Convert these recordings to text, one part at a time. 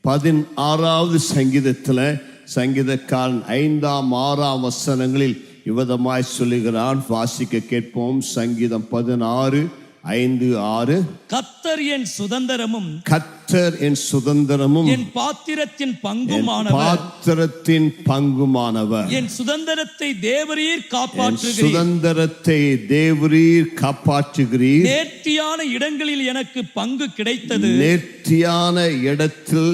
16வது சங்கீதத்தில் சங்கீதக்காரன் 5ஆம் 6ஆம் வசனங்களில் இவ்விதமாய் சொல்லுகிறான். வாசிக்க கேட்போம். சங்கீதம் 16:5-6. கர்த்தர் என் சுதந்திரமும், கர்த்தர் என் சுதந்திரமும், என் பாத்திரத்தின் பங்குமானவர், பாத்திரத்தின் பங்குமானவர். என் சுதந்திரத்தை தேவரீர் காப்பாற்றுகிறீர், சுதந்திரத்தை தேவரீர் காப்பாற்றுகிறீர். நேர்த்தியான இடங்களில் எனக்கு பங்கு கிடைத்தது, நேர்த்தியான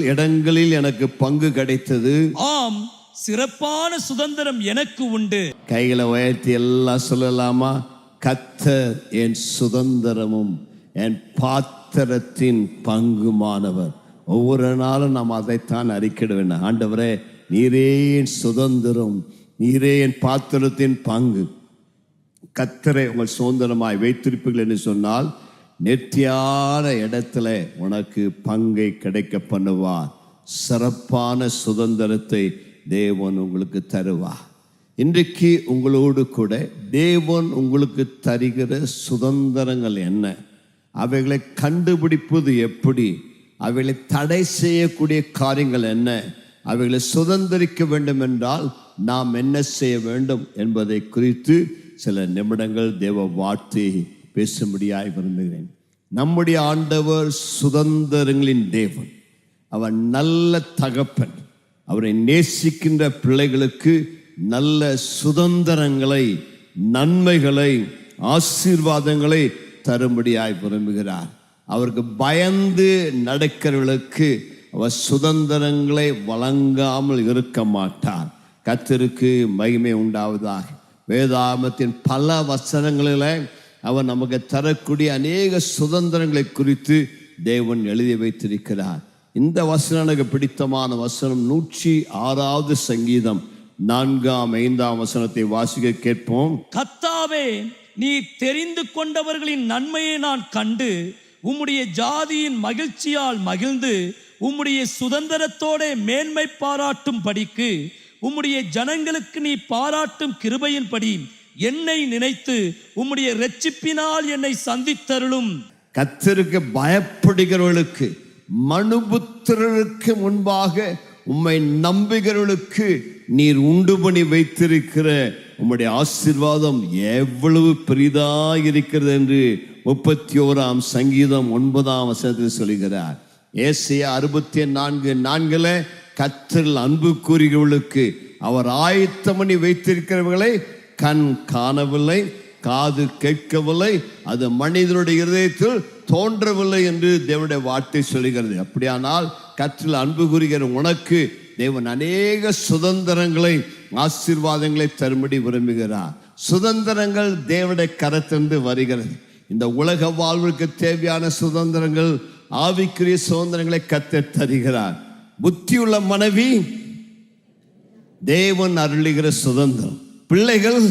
இடங்களில் எனக்கு பங்கு கிடைத்தது. ஆம், சிறப்பான சுதந்திரம் எனக்கு உண்டு. கைகளை உயர்த்தி எல்லாம் சொல்லலாமா? கர்த்தர் என் சுதந்திரமும் என் பாத்திரத்தின் பங்குமானவர். ஒவ்வொரு நாளும் நாம் அதைத்தான் அறிக்கிட வேண்டும். ஆண்டவரே, நீரே என் சுதந்திரம், நீரே என் பாத்திரத்தின் பங்கு. கர்த்தரை உங்கள் சுதந்திரமாய் வைத்திருப்பீர்கள் என்று சொன்னால் நேர்த்தியான இடத்துல உனக்கு பங்கை கிடைக்க பண்ணுவார். சிறப்பான சுதந்திரத்தை தேவன் உங்களுக்கு தருவார். இன்றைக்கு உங்களோடு கூட தேவன் உங்களுக்கு தருகிற சுதந்திரங்கள் என்ன, அவைகளை கண்டுபிடிப்பது எப்படி, அவைகளை தடை செய்யக்கூடிய காரியங்கள் என்ன, அவைகளை சுதந்திரிக்க வேண்டும் என்றால் நாம் என்ன செய்ய வேண்டும் என்பதை குறித்து சில நிமிடங்கள் தேவ வார்த்தை பேசும்படியாய் விரும்புகிறேன். நம்முடைய ஆண்டவர் சுதந்திரங்களின் தேவன். அவர் நல்ல தகப்பன். அவரை நேசிக்கின்ற பிள்ளைகளுக்கு நல்ல சுதந்திரங்களை, நன்மைகளை, ஆசீர்வாதங்களை தரும்படியாய் விரும்புகிறார். அவருக்கு பயந்து நடக்கிறவர்களுக்கு அவர் சுதந்திரங்களை வழங்காமல் இருக்க மாட்டார். கர்த்தருக்கு மகிமை உண்டாவதாக. வேதாகமத்தின் பல வசனங்களில் அவர் நமக்கு தரக்கூடிய அநேக சுதந்திரங்களை குறித்து தேவன் எழுதி வைத்திருக்கிறார். இந்த வசனம் எனக்கு பிடித்தமான வசனம் 106வது சங்கீதம் 4-5 வசனத்தை வாசிக்க கேட்போம். கர்த்தாவே, நீ தெரிந்து கொண்டவர்களின் நன்மையை நான் கண்டு உம்முடைய ஜாதியின் மகிழ்ச்சியால் மகிழ்ந்து உம்முடைய சுதந்திரத்தோட மேன்மை பாராட்டும் படிக்கு உம்முடைய ஜனங்களுக்கு நீ பாராட்டும் கிருபையின்படி என்னை நினைத்து உம்முடைய இரட்சிப்பினால் என்னை சந்தித்தருளும். கர்த்தருக்கு பயப்படுகிறவர்களுக்கு, மனுபுத்திரருக்கு முன்பாக உம்மை நம்புகிறவர்களுக்கு நீர் உண்டு பண்ணி வைத்திருக்கிற உம்முடைய ஆசீர்வாதம் எவ்வளவு பெரிதாக இருக்கிறது என்று 31ஆம் சங்கீதம் 9ஆம் வசனத்தில் சொல்கிறார். ஏசாயா 64:4 கர்த்தரில் அன்பு கூறுகிறவர்களுக்கு அவர் ஆயத்தம் பண்ணி வைத்திருக்கிறவர்களை கண் காணவில்லை, காது கேட்கவில்லை, அது மனிதனுடைய இருதயத்தில் தோன்றவில்லை என்று தேவனுடைய வார்த்தை சொல்கிறது. அப்படியானால் கர்த்தரில் அன்பு கூறுகிற உனக்கு தேவன் அநேக சுதந்திரங்களை, ஆசீர்வாதங்களை தரும்படி விரும்புகிறார். சுதந்திரங்கள் தேவனுடைய கரத்திலிருந்து வருகிறது. இந்த உலக வாழ்வுக்கு தேவையான சுதந்திரங்கள், ஆவிக்குரிய சுதந்திரங்களை கர்த்தர் தருகிறார். புத்தியுள்ள மனைவி தேவன் அருளுகிற சுதந்திரம், பிள்ளைகள்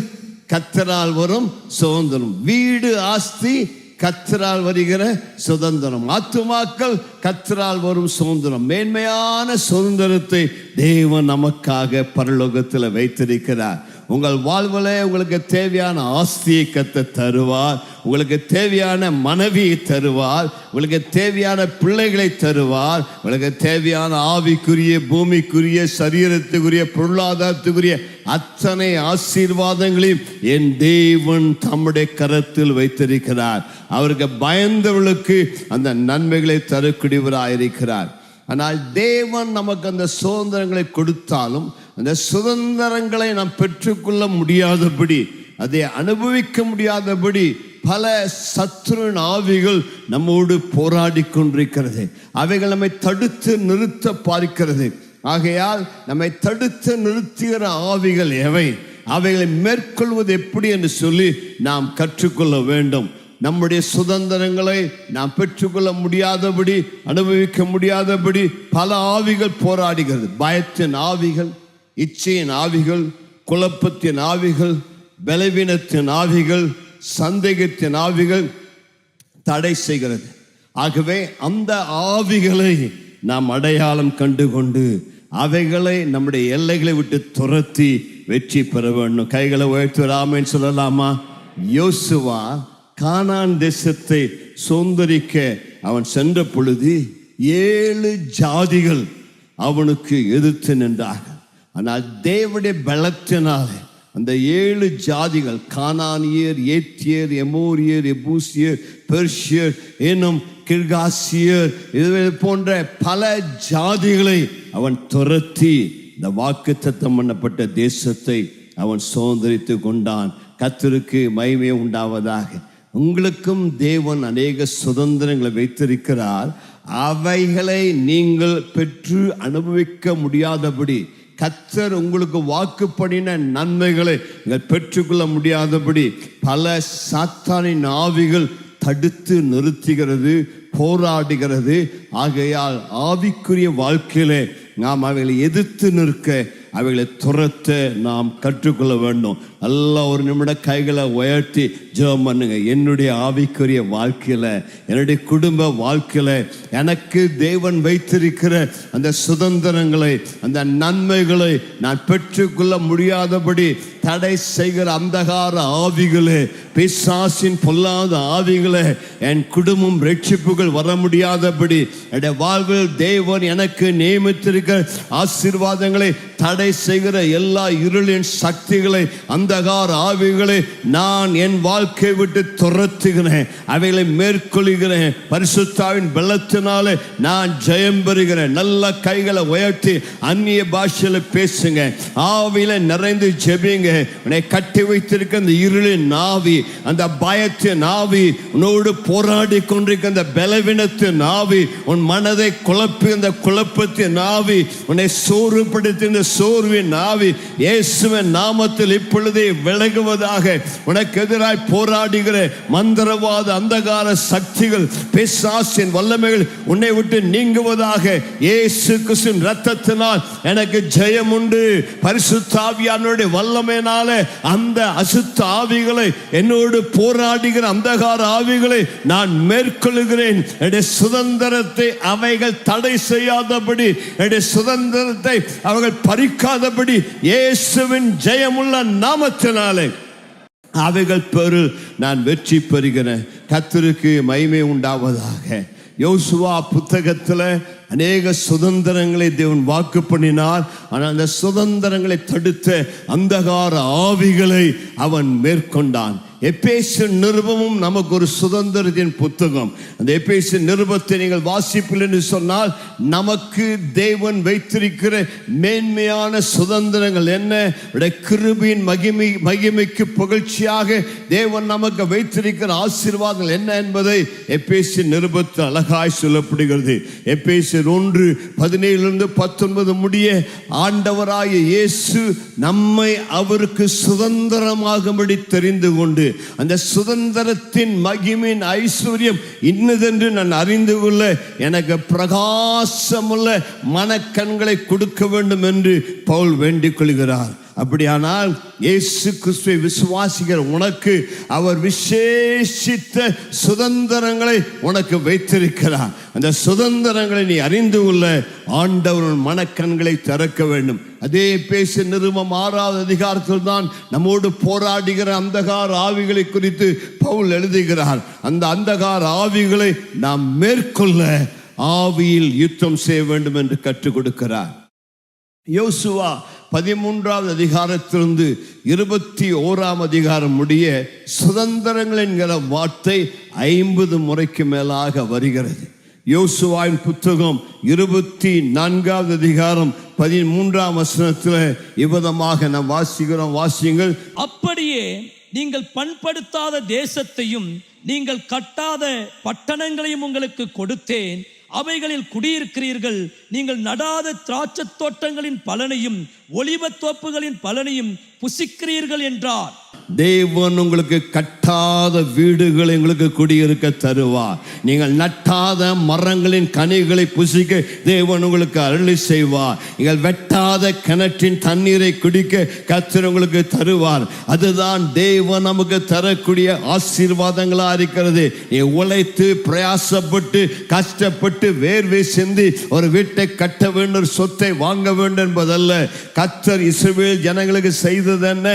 கர்த்தரால் வரும் சுதந்திரம், வீடு ஆஸ்தி கர்த்தரால் வருகிற சுதந்திரம், ஆத்துமாக்கள் கர்த்தரால் வரும் சுதந்திரம். மேன்மையான சுதந்திரத்தை தேவன் நமக்காக பரலோகத்தில் வைத்திருக்கிறார். உங்கள் வாழ்வில் உங்களுக்கு தேவையான ஆஸ்தியை கர்த்தர் தருவார், உங்களுக்கு தேவையான மனைவியை தருவார், உங்களுக்கு தேவையான பிள்ளைகளை தருவார், உங்களுக்கு தேவையான ஆவிக்குரிய, பூமிக்குரிய, சரீரத்துக்குரிய, பொருளாதாரத்துக்குரிய அத்தனை ஆசீர்வாதங்களையும் என் தேவன் தம்முடைய கரத்தில் வைத்திருக்கிறார். அவருக்கு பயந்தவர்களுக்கு அந்த நன்மைகளை தரக்கூடியவராயிருக்கிறார். ஆனால் தேவன் நமக்கு அந்த சுதந்திரங்களை கொடுத்தாலும் அந்த சுதந்திரங்களை நாம் பெற்றுக்கொள்ள முடியாதபடி, அதை அனுபவிக்க முடியாதபடி பல சத்துருவின் ஆவிகள் நம்மோடு போராடி கொண்டிருக்கிறது. அவைகள் நம்மை தடுத்து நிறுத்த பார்க்கிறது. ஆகையால் நம்மை தடுத்து நிறுத்துகிற ஆவிகள் எவை, அவைகளை மேற்கொள்வது எப்படி என்று சொல்லி நாம் கற்றுக்கொள்ள வேண்டும். நம்முடைய சுதந்திரங்களை நாம் பெற்றுக்கொள்ள முடியாதபடி, அனுபவிக்க முடியாதபடி பல ஆவிகள் போராடுகிறது. பயத்தின் ஆவிகள், இச்சையின் ஆவிகள், குழப்பத்தின் ஆவிகள், பலவீனத்தின் ஆவிகள், சந்தேகத்தின் ஆவிகள் தடை செய்கிறது. ஆகவே அந்த ஆவிகளை நாம் அடையாளம் கண்டு கொண்டு அவைகளை நம்முடைய எல்லைகளை விட்டு துரத்தி வெற்றி பெற வேண்டும். கைகளை உயர்த்தி ஆமென் சொல்லலாமா? யோசுவா கானான் தேசத்தை சுதந்தரிக்க அவன் சென்ற பொழுது 7 ஜாதிகள் அவனுக்கு எதிர்த்து நின்றார்கள். ஆனால் தேவனுடைய பலத்தினாலே அந்த 7 ஜாதிகள், கானானியர், ஏத்தியர், எமோரியர், எபூசியர், பெர்ஷியர், இன்னும் கிர்காசியர், இது போன்ற பல ஜாதிகளை அவன் துரத்தி இந்த வாக்குத்தத்தம் பண்ணப்பட்ட தேசத்தை அவன் சுதந்தரித்து கொண்டான். கர்த்தருக்கு மகிமை உண்டாவதாக. உங்களுக்கும் தேவன் அநேக சுதந்திரங்களை வைத்திருக்கிறார். அவைகளை நீங்கள் பெற்று அனுபவிக்க முடியாதபடி, கர்த்தர் உங்களுக்கு வாக்கு பண்ணின நன்மைகளை நீங்கள் பெற்றுக்கொள்ள முடியாதபடி பல சாத்தானின் ஆவிகள் தடுத்து நிறுத்துகிறது, போராடுகிறது. ஆகையால் ஆவிக்குரிய வாழ்க்கையிலே நாம் அவைகளை எதிர்த்து நிற்க, அவைகளை துரத்த நாம் கற்றுக்கொள்ள வேண்டும். நல்லா ஒரு நிமிடம் கைகளை உயர்த்தி ஜெபம் பண்ணுங்க. என்னுடைய ஆவிக்குரிய வாழ்க்கையில, என்னுடைய குடும்ப வாழ்க்கையில எனக்கு தேவன் வைத்திருக்கிற அந்த சுதந்திரங்களை, அந்த நன்மைகளை நான் பெற்றுக்கொள்ள முடியாதபடி தடை செய்கிற அந்தகார ஆவிகளே, பிசாசின் பொல்லாத ஆவிகளே, என் குடும்பம் ரட்சிப்புகள் வர முடியாதபடி, என்னுடைய வாழ்வில் தேவன் எனக்கு நியமித்திருக்கிற ஆசீர்வாதங்களை தடை செய்கிற எல்லா இருளின் சக்திகளை, அந்தகார ஆவிகளை நான் என் வாழ்க்கை விட்டு துரத்துகிறேன், அவைகளை மேற்கொள்கிறேன். பரிசுத்தாவின் பலத்தினாலே நான் ஜெயம் பெறுகிறேன். நல்ல கைகளை உயர்த்தி அந்நிய பாஷையில பேசுங்க. ஆவியில நிறைந்து ஜெபிங்க. உன்னை கட்டி வைத்திருக்க அந்த இருளின் ஆவி, அந்த பயத்தின் ஆவி, உன்னோடு போராடி கொண்டிருக்க அந்த பலவீனத்தின் ஆவி, உன் மனதை குழப்பி அந்த குழப்பத்தின் ஆவி, உன்னை சோர்வுபடுத்தி இந்த சோர்வின் ஆவி இயேசுவின் நாமத்தில் இப்பொழுதே விலகுவதாக. உனக்கு எதிராய் போராடுகிற மந்திரவாத அந்தகார சக்திகள், பிசாசின் வல்லமைகள் உன்னை விட்டு நீங்குவதாக. இயேசு கிறிஸ்துவின் இரத்தத்தினால் எனக்கு ஜெயம் உண்டு. பரிசுத்த ஆவியானவருடைய வல்லமையினாலே அந்த அசுத்த ஆவிகளை, என்னோடு போராடுகிற அந்தகார ஆவிகளை நான் மேற்கொள்கிறேன். என்னுடைய சுதந்திரத்தை அவைகள் தடை செய்யாதபடி, என்னுடைய சுதந்திரத்தை அவர்கள் பறிக்காதபடி இயேசுவின் ஜெயமுள்ள நாமத்தினாலே அவைகள் பெரு நான் வெற்றி பெறுகிறேன். கர்த்தருக்கு மகிமை உண்டாவதாக. யோசுவா புத்தகத்தில் அநேக சுதந்திரங்களை தேவன் வாக்கு பண்ணினார். ஆனால் அந்த சுதந்திரங்களை தடுத்த அந்தகார ஆவிகளை அவன் மேற்கொண்டான். எபேசு நிருபமும் நமக்கு ஒரு சுதந்திரத்தின் புத்தகம். அந்த எபேசு நிருபத்தை நீங்கள் வாசிப்பில் என்று சொன்னால், நமக்கு தேவன் வைத்திருக்கிற மேன்மையான சுதந்திரங்கள் என்ன, கிருபையின் மகிமைக்கு புகழ்ச்சியாக தேவன் நமக்கு வைத்திருக்கிற ஆசீர்வாதங்கள் என்ன என்பதை எபேசு நிருபத்தில் அழகாய் சொல்லப்படுகிறது. எபேசு 1:17-19 முடிய ஆண்டவராய இயேசு நம்மை அவருக்கு சுதந்திரமாகும்படி தெரிந்து கொண்டு, அந்த சுதந்திரத்தின் மகிமையின் ஐஸ்வர்யம் இன்னதென்று நான் அறிந்து கொள்ள எனக்கு பிரகாசமுள்ள மனக்கண்களை கொடுக்க வேண்டும் என்று பவுல் வேண்டிக் கொள்கிறார். அப்படியானால் இயேசு கிறிஸ்துவை விசுவாசிக்கிற உனக்கு அவர் விசேஷித்த சுதந்திரங்களை உனக்கு வைத்திருக்கிறார். அந்த சுதந்திரங்களை நீ அறிந்து கொள்ள ஆண்டவர் மனக்கண்களை திறக்க வேண்டும். அதே பேச நிருபம் 6வது அதிகாரத்தில் தான் நம்மோடு போராடுகிற அந்தகார ஆவிகளை குறித்து பவுல் எழுதுகிறார். அந்த அந்தகார ஆவிகளை நாம் மேற்கொள்ள ஆவியில் யுத்தம் செய்ய வேண்டும் என்று கற்றுக் கொடுக்கிறார். யோசுவா 13வது அதிகாரத்திலிருந்து 21ஆம் அதிகாரம் முடிய சுதந்திரங்கள் என்கிற வார்த்தை 50 முறைக்கு மேலாக வருகிறது. யோசுவாவின் புத்தகம் 24வது அதிகாரம் 13ஆம் வசனத்தில் இவ்விதமாக நாம் வாசிக்கிறோம். வாசியுங்கள். அப்படியே நீங்கள் பண்படுத்தாத தேசத்தையும் நீங்கள் கட்டாத பட்டணங்களையும் உங்களுக்கு கொடுத்தேன், அவைகளில் குடியிருக்கிறீர்கள். நீங்கள் நடாத திராட்சை தோட்டங்களின் பலனையும் ஒலிவத் தோப்புகளின் பலனையும் புசிக்கிறீர்கள் என்றார். தேவன் உங்களுக்கு கட்டாத வீடுகளை உங்களுக்கு குடியிருக்க தருவார். நீங்கள் நட்டாத மரங்களின் கனிகளை புசிக்க தேவன் உங்களுக்கு அருளி செய்வார். நீங்கள் வெட்டாத கிணற்றின் தண்ணீரை குடிக்க கர்த்தர் உங்களுக்கு தருவார். அதுதான் தேவன் நமக்கு தரக்கூடிய ஆசீர்வாதங்களா இருக்கிறது. நீ உழைத்து பிரயாசப்பட்டு கஷ்டப்பட்டு வேர்வை சிந்தி ஒரு வீட்டை கட்ட வேண்டும், சொத்தை வாங்க வேண்டும் என்பதல்ல. கர்த்தர் இஸ்ரவேல் ஜனங்களுக்கு செய்தது என்ன?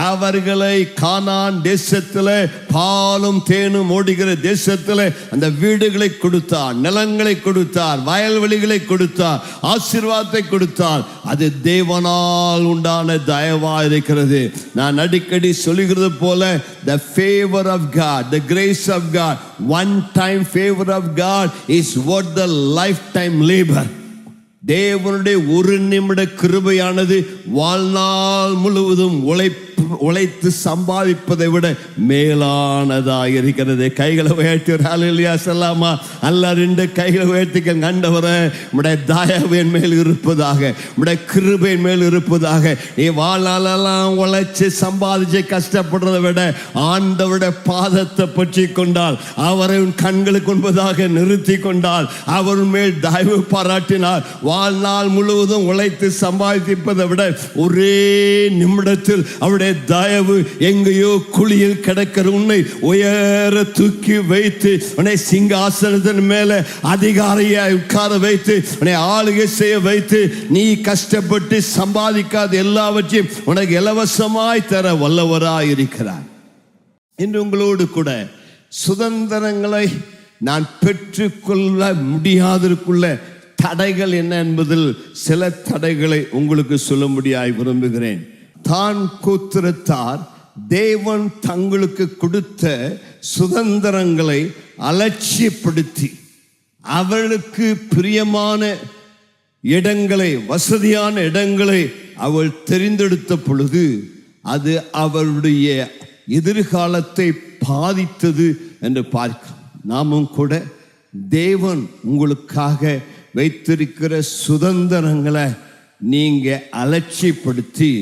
அவர்களை நிலங்களை கானான் தேசத்திலே பாலும் தேனும் ஓடுகிற தேசத்திலே அந்த வீடுகளை கொடுத்தார், நிலங்களை கொடுத்தார், வயல்வெளிகளை கொடுத்தார், ஆசீர்வாதத்தை கொடுத்தார். அது தேவனால் உண்டான தயவா இருக்கிறது. நான் அடிக்கடி சொல்லுகிறது போல, the favor of God, the grace of God, one time favor of God is worth the lifetime labor. தேவனுடைய ஒரு நிமிட கிருபையானது வாழ்நாள் முழுவதும் உழைத்து சம்பாதிப்பதை விட மேலானதாக இருக்கிறது. கைகளை உயர்த்தி ஹல்லேலூயா சொல்லாமா? அல்ல, ரெண்டு கைகளை உயர்த்திக்க. ஆண்டவரே, உம்முடைய தயவின் மேல் இருப்பதாக, உம்முடைய கிருபையின் மேல் இருப்பதாக. நீ வாழ்நாளெல்லாம் உழைச்சு சம்பாதிச்சு கஷ்டப்படுறதை விட ஆண்டவருடைய பாதத்தை பற்றி கொண்டால், அவரை உன் கண்களுக்கு முன்பதாக நிறுத்தி கொண்டால், அவர் மேல் தயவு பாராட்டினார், வாழ்நாள் முழுவதும் உழைத்து சம்பாதிப்பதை விட ஒரே நிமிடத்தில் அவருடைய தயவு எங்கேயோ குழியில் கிடக்கிற உன்னை உயர தூக்கி வைத்து, உன்னை சிங்காசனத்தின் மேல அதிகாரியாய் உட்கார வைத்து, உன்னை ஆளுகை செய்ய வைத்து, நீ கஷ்டப்பட்டு சம்பாதிக்காத எல்லாவற்றையும் உனக்கு இலவசமாய் தர வல்லவராய் இருக்கிறார். இன்று உங்களோடு கூட சுதந்திரங்களை நான் பெற்றுக்கொள்ள முடியாதற்குள்ள தடைகள் என்ன என்பதில் சில தடைகளை உங்களுக்கு சொல்லும்படியாய் விரும்புகிறேன். தான் கோத்திரத்தார் தேவன் தங்களுக்கு கொடுத்த சுதந்திரங்களை அலட்சியப்படுத்தி அவளுக்கு பிரியமான இடங்களை, வசதியான இடங்களை அவள் தெரிந்தெடுத்த பொழுது அது அவளுடைய எதிர்காலத்தை பாதித்தது என்று பார்க்கிறோம். நாமும் கூட தேவன் உங்களுக்காக வைத்திருக்கிற சுதந்திரங்களை நீங்க அலட்சியப்படுத்தி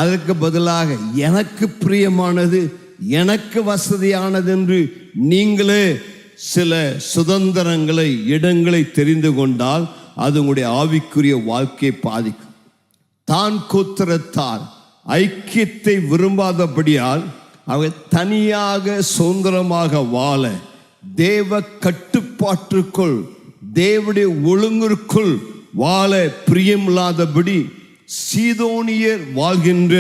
அதற்கு பதிலாக எனக்கு பிரியமானது, எனக்கு வசதியானது என்று நீங்களே சில சுதந்திரங்களை, இடங்களை தெரிந்து கொண்டால் அது உங்களுடைய ஆவிக்குரிய வாழ்க்கையை பாதிக்கும். தான் கோத்திரத்தார் ஐக்கியத்தை விரும்பாதபடியால் அவர் தனியாக சுதந்திரமாக வாழ, தேவ கட்டுப்பாட்டுக்குள், தேவனுடைய ஒழுங்கிற்குள் வாழ பிரியமில்லாதபடி சீதோனியர் வாழ்கின்ற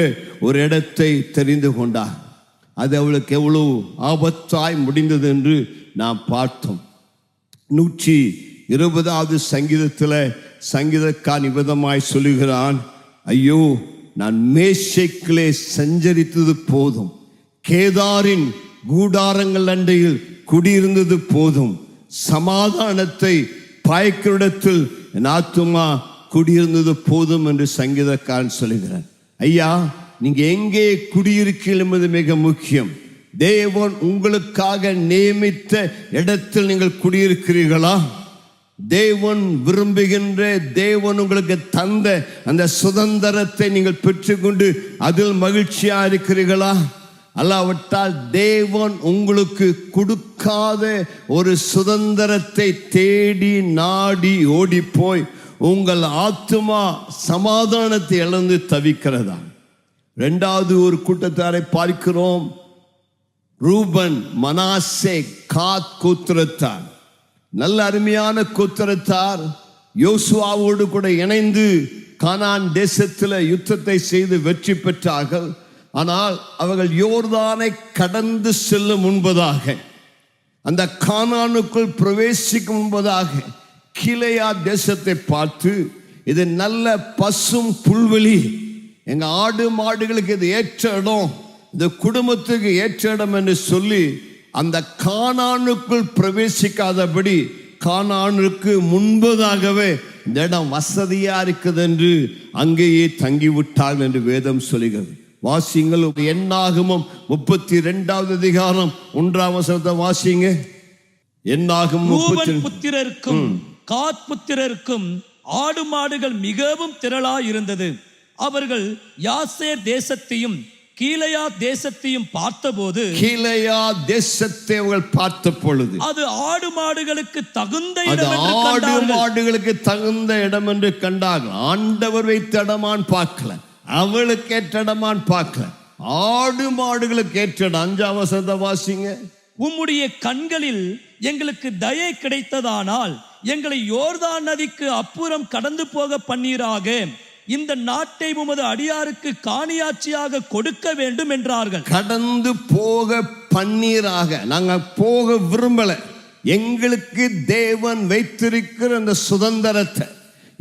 ஒரு இடத்தை தெரிந்து கொண்டார். அது அவளுக்கு எவ்வளவு ஆபத்தாய் முடிந்தது என்று நாம் பார்த்தோம். 120வது சங்கீதத்தில் சங்கீதக்காரன் விதமாய் சொல்லுகிறான், ஐயோ, நான் மேஷைக்கிலே சஞ்சரித்தது போதும், கேதாரின் கூடாரங்கள் அண்டையில் குடியிருந்தது போதும், சமாதானத்தை பாய்க்கிற இடத்தில் என் ஆத்துமா குடியிருந்தது போதும் என்று சங்கீதக்காரன் சொல்லுகிறார். ஐயா, நீங்க எங்கே குடியிருக்கீர்கள் என்பது மிக முக்கியம். தேவன் உங்களுக்காக நியமித்த இடத்தில் நீங்கள் குடியிருக்கிறீர்களா? தேவன் விரும்புகின்ற, தேவன் உங்களுக்கு தந்த அந்த சுதந்திரத்தை நீங்கள் பெற்றுக்கொண்டு அதில் மகிழ்ச்சியா இருக்கிறீர்களா? அல்லாவிட்டால் தேவன் உங்களுக்கு கொடுக்காத ஒரு சுதந்திரத்தை தேடி நாடி ஓடி போய் உங்கள் ஆத்துமா சமாதானத்தை இழந்து தவிக்கிறதா? இரண்டாவது ஒரு கூட்டத்தாரை பார்க்கிறோம். ரூபன், மனாசே, காத் கோத்திரத்தார், நல்ல அருமையான கோத்திரத்தார். யோசுவாவோடு கூட இணைந்து கானான் தேசத்தில் யுத்தத்தை செய்து வெற்றி பெற்றார்கள். ஆனால் அவர்கள் யோர்தானை கடந்து செல்லும் முன்பதாக, அந்த கானானுக்குள் பிரவேசிக்கும் முன்பதாக கீலேயா தேசத்தை பார்த்து, இது நல்ல பசும் புல்வெளி, எங்க ஆடு மாடுகளுக்கு இது ஏற்ற இடம், இந்த குடும்பத்துக்கு ஏற்ற இடம் என்று சொல்லி அந்த கானானுக்குள் பிரவேசிக்காதபடி கானானுக்கு முன்பதாகவே இந்த இடம் வசதியா இருக்குது என்று அங்கேயே தங்கிவிட்டார்கள் என்று வேதம் சொல்லுகிறது. வாசிங்கள். என்னாகமம் 32வது அதிகாரம் 1ஆம் வசனத்தை வாசிங்க. என்னாகமம் புத்திரருக்கும் காத் புத்திரருக்கும் ஆடு மாடுகள் மிகவும் திரளாய் இருந்தது. அவர்கள் யாசேர் தேசத்தையும் கீலேயா தேசத்தையும் பார்த்தபோது, கீலேயா தேசத்தை அவர்கள் பார்த்த பொழுது அது ஆடு மாடுகளுக்கு தகுந்த இடம் என்று கண்டார்கள். ஆடு மாடுகளுக்கு தகுந்த இடம் என்று கண்டார்கள். ஆண்டவர் வைத்த இடமான் பார்க்கல, அவளுக்கு ஏற்ற இடமான் பார்க்கல, ஆடு மாடுகளுக்கு ஏற்ற இடம். 5ஆம் வசனத்தை வாசிங்க. உம்முடைய கண்களில் எங்களுக்கு தயை கிடைத்ததானால் எங்களை யோர்தான் நதிக்கு அப்புறம் கடந்து போக பண்ணீராக, இந்த நாட்டை உமது அடியாருக்கு காணியாட்சியாக கொடுக்க வேண்டும் என்றார்கள். கடந்து போக பன்னீராக நாங்க போக விரும்பல. எங்களுக்கு தேவன் வைத்திருக்கிற அந்த சுதந்திரத்தை,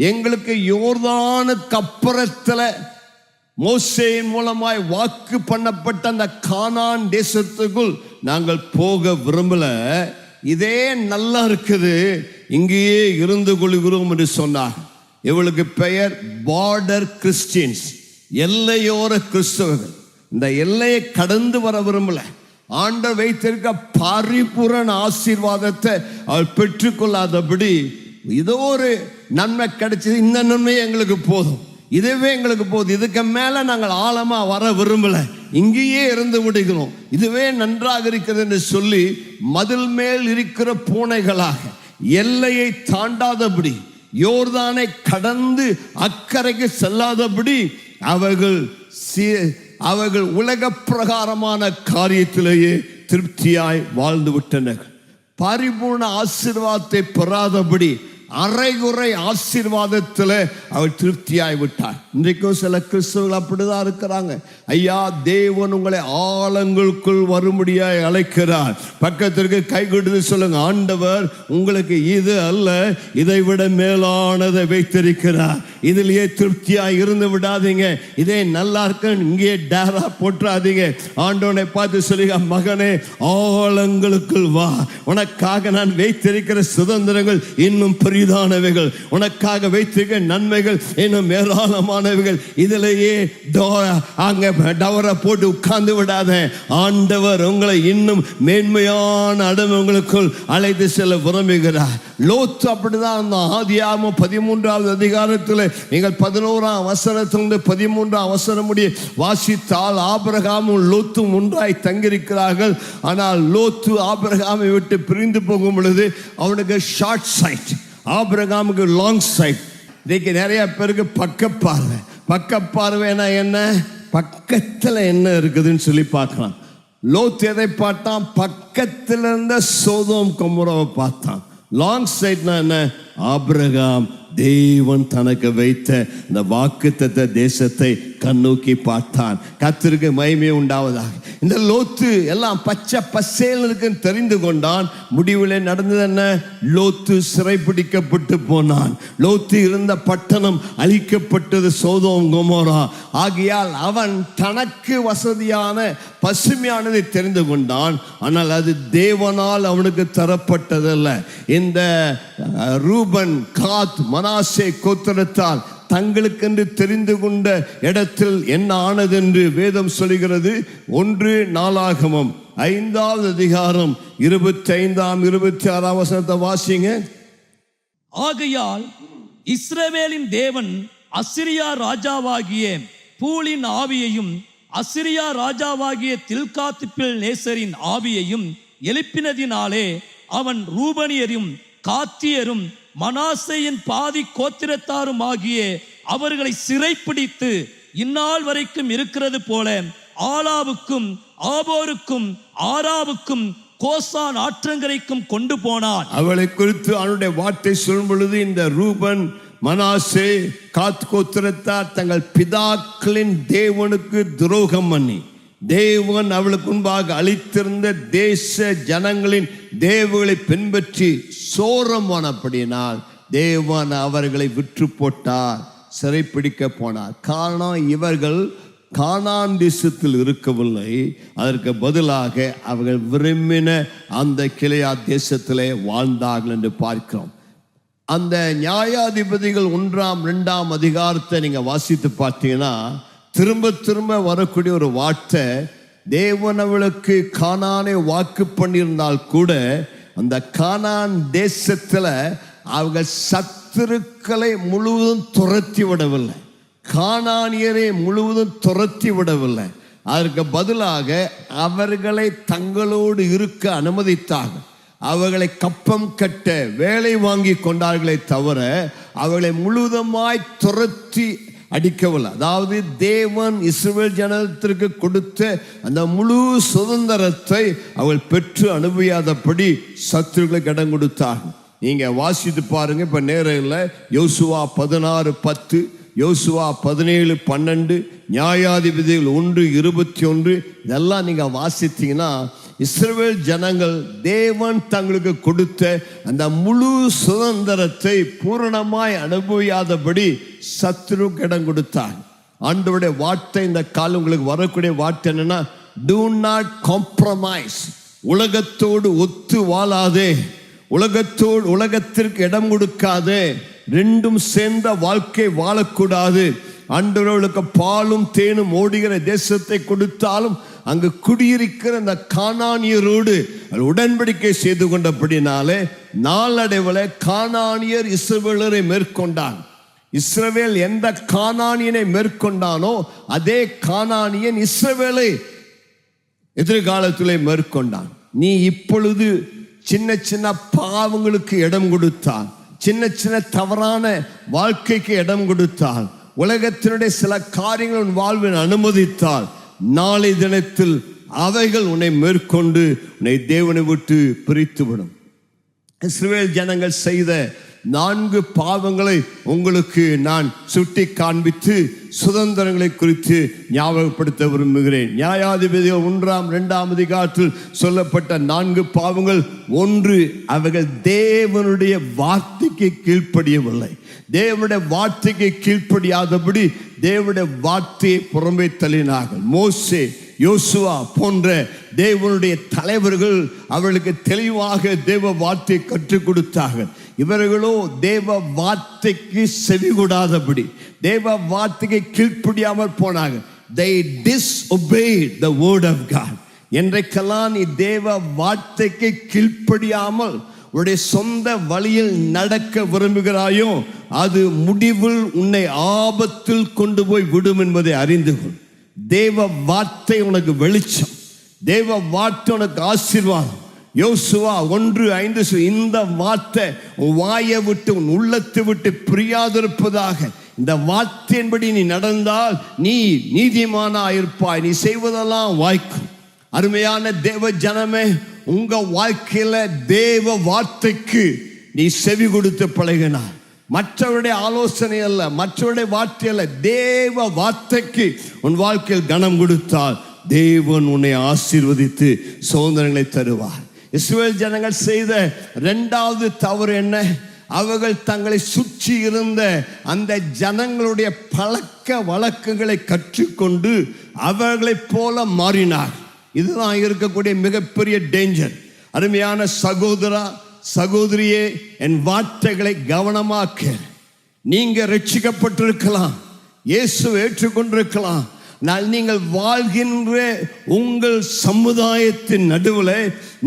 எங்களுக்கு யோர்தானுக்கு அப்புறத்துல மோசேயின் மூலமாய் வாக்கு பண்ணப்பட்ட அந்த கானான் தேசத்துக்குள் நாங்கள் போக விரும்பல. இதே நல்லா இருக்குது, இங்கேயே இருந்து கொள்கிறோம் என்று சொன்னார். இவளுக்கு பெயர் பார்டர் கிறிஸ்டியன்ஸ், எல்லையோர கிறிஸ்தவர்கள். இந்த எல்லையை கடந்து வர விரும்பல. ஆண்டவர் வைத்திருக்க பரிபூரண ஆசீர்வாதத்தை அவள் பெற்றுக்கொள்ளாதபடி இதோ ஒரு நன்மை கிடைச்சது, இந்த நன்மை எங்களுக்கு போதும், இதுவே எங்களுக்கு போதும், இதுக்கு மேல நாங்கள் ஆழமா வர விரும்பல, இங்கேயே இருந்து விடுகிறோம், இதுவே நன்றாக இருக்கிறது என்று சொல்லி மதில் மேல் இருக்கிற பூனைகளாக எல்லையை தாண்டாதபடி, யோர்தானை கடந்து அக்கறைக்கு செல்லாதபடி அவர்கள் உலக பிரகாரமான காரியத்திலேயே திருப்தியாய் வாழ்ந்து விட்டனர். பரிபூர்ண ஆசீர்வாதத்தை பெறாதபடி அரைகுறை ஆசீர்வாதத்தில் அவள் திருப்தியாய் விட்டார். இன்றைக்கும் சில கிறிஸ்தவர்கள் அப்படிதான் இருக்கிறாங்க. ஐயா, தேவன் உங்களை ஆழங்களுக்குள் வரும்படியாய் அழைக்கிறார். பக்கத்திற்கு கை கொடுத்து சொல்லுங்க, ஆண்டவர் உங்களுக்கு இது அல்ல, இதை விட மேலானதை வைத்திருக்கிறார். இதிலேயே திருப்தியாய் இருந்து விடாதீங்க, இதே நல்லா இருக்கு இங்கே டேரா போட்டுறாதீங்க. ஆண்டவனை பார்த்து சொல்லுங்க, மகனே ஆழங்களுக்குள் வா, உனக்காக நான் வைத்திருக்கிற சுதந்திரங்கள் இன்னும் பெரிதானவைகள், உனக்காக வைத்திருக்கிற நன்மைகள் இன்னும் ஏராளமானவைகள். இதிலேயே அங்க டவரை போட்டு உட்கார்ந்து விடாத. ஆண்டவர் உங்களை இன்னும் மேன்மையான அனுபவங்களுக்குள் அழைத்து செல்ல விரும்புகிறார். லோத்து அப்படிதான். ஆதியாகமம் 13வது அதிகாரத்தில் நீங்கள் 11ஆம் வசனத்திலிருந்து 13ஆம் வசனம் முடிய வாசித்தால் ஆபிரகாமும் லோத்தும் ஒன்றாய் தங்கியிருக்கிறார்கள். ஆனால் லோத்து ஆபிரகாமை விட்டு பிரிந்து போகும் பொழுது அவனுக்கு ஷார்ட் சைட், ஆபிரகாமுக்கு லாங் சைட். இன்னைக்கு நிறைய பேருக்கு பக்கப்பார்வை. பக்கப்பார்வைனா என்ன? பக்கத்தில் என்ன இருக்குதுன்னு சொல்லி பார்க்கலாம். லோத் எதை பார்த்தான்? பக்கத்தில் இருந்த சோதோம் கொமோராவை பார்த்தான். லாங் சைட்னா என்ன? ஆபிரகாம் தேவன் தனக்கு வைத்த இந்த வாக்குத்தத்த தேசத்தை கண்ணோக்கி பார்த்தான். கர்த்தருக்கு மகிமை உண்டாவதாக. இந்த லோத்து எல்லாம் பச்சை பசேல் இருக்குன்னு தெரிந்து கொண்டான். முடிவில் நடந்தது என்ன? லோத்து சிறைப்பிடிக்கப்பட்டு போனான். லோத்து இருந்த பட்டணம் அழிக்கப்பட்டது, சோதோம் கொமோரா. ஆகையால் அவன் தனக்கு வசதியான பசுமையானதை தெரிந்து கொண்டான். ஆனால் அது தேவனால் அவனுக்கு தரப்பட்டதல்ல. இந்த ரூபன், காத், மனாசே கோத்திரத்தால் தங்களுக்கென்று தெரிந்து கொண்ட இடத்தில் என்ன ஆனது என்று வேதம் சொல்கிறது. 1 நாளாகமம் 5வது அதிகாரம் 25ஆம் 26ஆம் வசனத்தை வாசிங்க. ஆகையால் இஸ்ரவேலின் தேவன் அசிரியா ராஜாவாகிய பூலின் ஆவியையும் அசிரியா ராஜாவாகிய தில்காத்பில் நேசரின் ஆவியையும் எழுப்பினதினாலே அவன் ரூபனியரும் காத்தியரும் மனாசேயின் பாதி கோத்திரத்தாரும் ஆகிய அவர்களை சிறைப்பிடித்து இந்நாள் வரைக்கும் இருக்கிறது போல ஆலாவுக்கும் ஆபோருக்கும் ஆராவுக்கும் கோசான் ஆற்றங்கரைக்கும் கொண்டு போனான். அவளை குறித்து அவனுடைய வார்த்தை சொல்லும் பொழுது இந்த ரூபன், மனாசே, காத் கோத்திரத்தார் தங்கள் பிதாக்களின் தேவனுக்கு துரோகம் பண்ணி தேவன் அவளுக்கு முன்பாக அளித்திருந்த தேச ஜனங்களின் தேவர்களை பின்பற்றி சோரமானபடியினால் தேவன் அவர்களை விற்று போட்டார், சிறைப்பிடிக்க போனார். காரணம், இவர்கள் கானான் தேசத்தில் இருக்கவில்லை, அதற்கு பதிலாக அவர்கள் விரும்பின அந்த கிளையா தேசத்திலே வாழ்ந்தார்கள் என்று பார்க்கிறோம். அந்த நியாயாதிபதிகள் 1ஆம் 2ஆம் அதிகாரத்தை நீங்க வாசித்து பார்த்தீங்கன்னா திரும்ப திரும்ப வரக்கூடிய ஒரு வார்த்தை, தேவன் அவளுக்கு கானானை வாக்கு பண்ணியிருந்தால் கூட அந்த கானான் தேசத்துல அவர்கள் சத்துருக்களை முழுவதும் துரத்தி விடவில்லை, கானானியரை முழுவதும் துரத்தி விடவில்லை. அதற்கு பதிலாக அவர்களை தங்களோடு இருக்க அனுமதித்தார்கள். அவர்களை கப்பம் கட்ட வேலை வாங்கி கொண்டார்களே தவிர அவர்களை முழுவதுமாய் துரத்தி அடிக்கவில்லை. அதாவது தேவன் இஸ்ரவேல் ஜனத்திற்கு கொடுத்த அந்த முழு சுதந்திரத்தை அவள் பெற்று அனுபவியாதபடி சத்துருக்களுக்கு இடம் கொடுத்தார்கள். நீங்க வாசித்து பாருங்க. இப்ப நேரம் இல்லை. யோசுவா 16:10, யோசுவா 17:12, நியாயாதிபதிகள் 1:21 இதெல்லாம் நீங்க வாசித்தீங்கன்னா இஸ்ரவேல் ஜனங்கள் தேவன் தங்களுக்கு கொடுத்த அந்த முழு சுதந்திரத்தை பூரணமாய் அனுபவியாதபடி சத்துருக்கு இடம் கொடுத்தார். ஆண்டவருடைய வார்த்தை இந்த காலம் உங்களுக்கு வரக்கூடிய வார்த்தை என்னன்னா, do not compromise. உலகத்தோடு ஒத்து வாழாதே, உலகத்திற்கு இடம் கொடுக்காதே, ரெண்டும் சேர்ந்த வாழ்க்கை வாழக்கூடாது. ஆண்டவர்களுக்கு பாலும் தேனும் ஓடுகிற தேசத்தை கொடுத்தாலும் அங்கு குடியிருக்கிற அந்த கானானியரோடு உடன்படிக்கை செய்து கொண்டபடினாலே நாளடைவில் கானானியர் இஸ்ரவேலரை மேற்கொண்டான். இஸ்ரவேல் எந்த கானானியனை மேற்கொண்டானோ அதே கானானியன் இஸ்ரவேலை எதிர்காலத்திலே மேற்கொண்டான். நீ இப்பொழுது சின்ன சின்ன பாவங்களுக்கு இடம் கொடுத்தால், சின்ன சின்ன தவறான வாழ்க்கைக்கு இடம் கொடுத்தால், உலகத்தினுடைய சில காரியங்கள் உன் வாழ்வில் அனுமதித்தால், நாளை தினத்தில் அவைகள் உன்னை மேற்கொண்டு உன்னை தேவனை விட்டு பிரித்துவிடும். இஸ்ரவேல் ஜனங்கள் செய்த 4 பாவங்களை உங்களுக்கு நான் சுட்டி காண்பித்து சுதந்திரங்களை குறித்து ஞாபகப்படுத்த விரும்புகிறேன். நியாயாதிபதிகள் 1-2 அதிகாரத்தில் சொல்லப்பட்ட 4 பாவங்கள். 1, அவைகள் தேவனுடைய வார்த்தைக்கு கீழ்ப்படியவில்லை. தேவனுடைய வார்த்தைக்கு கீழ்ப்படியாதபடி தேவனுடைய வார்த்தையை புறம்பே தள்ளினார்கள். மோசே, யோசுவா போன்ற தேவனுடைய தலைவர்கள் அவர்களுக்கு தெளிவாக தேவ வார்த்தையை கற்றுக் கொடுத்தார்கள். இவர்களோ தேவ வார்த்தைக்கு செவி கொடாதபடி, தேவ வார்த்தைக்கு கீழ்ப்படியாமல் போனாங்க. They disobeyed the word of God. என்றைக்கெல்லாம் நீ தேவ வார்த்தைக்கு கீழ்ப்படியாமல் உன்னுடைய சொந்த வழியில் நடக்க விரும்புகிறாயோ அது முடிவில் உன்னை ஆபத்தில் கொண்டு போய் விடும் என்பதை அறிந்து கொள். தேவ வார்த்தை உனக்கு வெளிச்சம், தேவ வார்த்தை உனக்கு ஆசீர்வாதம். யோசுவா 1:5 இந்த வார்த்தை உன் வாயை விட்டு உன் உள்ளத்தை விட்டு பிரியாதிருப்பதாக. இந்த வார்த்தையின்படி நீ நடந்தால் நீ நீதிமானாயிருப்பாய், நீ செய்வதெல்லாம் வாய்க்கும். அருமையான தேவ ஜனமே, உங்க வாழ்க்கையில தேவ வார்த்தைக்கு நீ செவி கொடுத்து பழகினார். மற்றவருடைய ஆலோசனை அல்ல, மற்றவருடைய வார்த்தை அல்ல, தேவ வார்த்தைக்கு உன் வாழ்க்கையில் கனம் கொடுத்தால் தேவன் உன்னை ஆசீர்வதித்து சுதந்திரங்களை தருவார். இஸ்ரவேல் ஜனங்கள் செய்த 2வது தவறு என்ன? அவர்கள் தங்களை சுற்றி இருந்த அந்த ஜனங்களுடைய பழக்க வழக்கங்களை கற்றுக்கொண்டு அவர்களைப் போல மாறினார். இதுதான் இருக்கக்கூடிய மிகப்பெரிய டேஞ்சர். அருமையான சகோதரா சகோதரியே, என் வார்த்தைகளை கவனமாக்க. நீங்க ரட்சிக்கப்பட்டிருக்கலாம், இயேசு ஏற்றுக்கொண்டிருக்கலாம். நீங்கள் வாழ்கின்ற உங்கள் சமுதாயத்தின் நடுவில்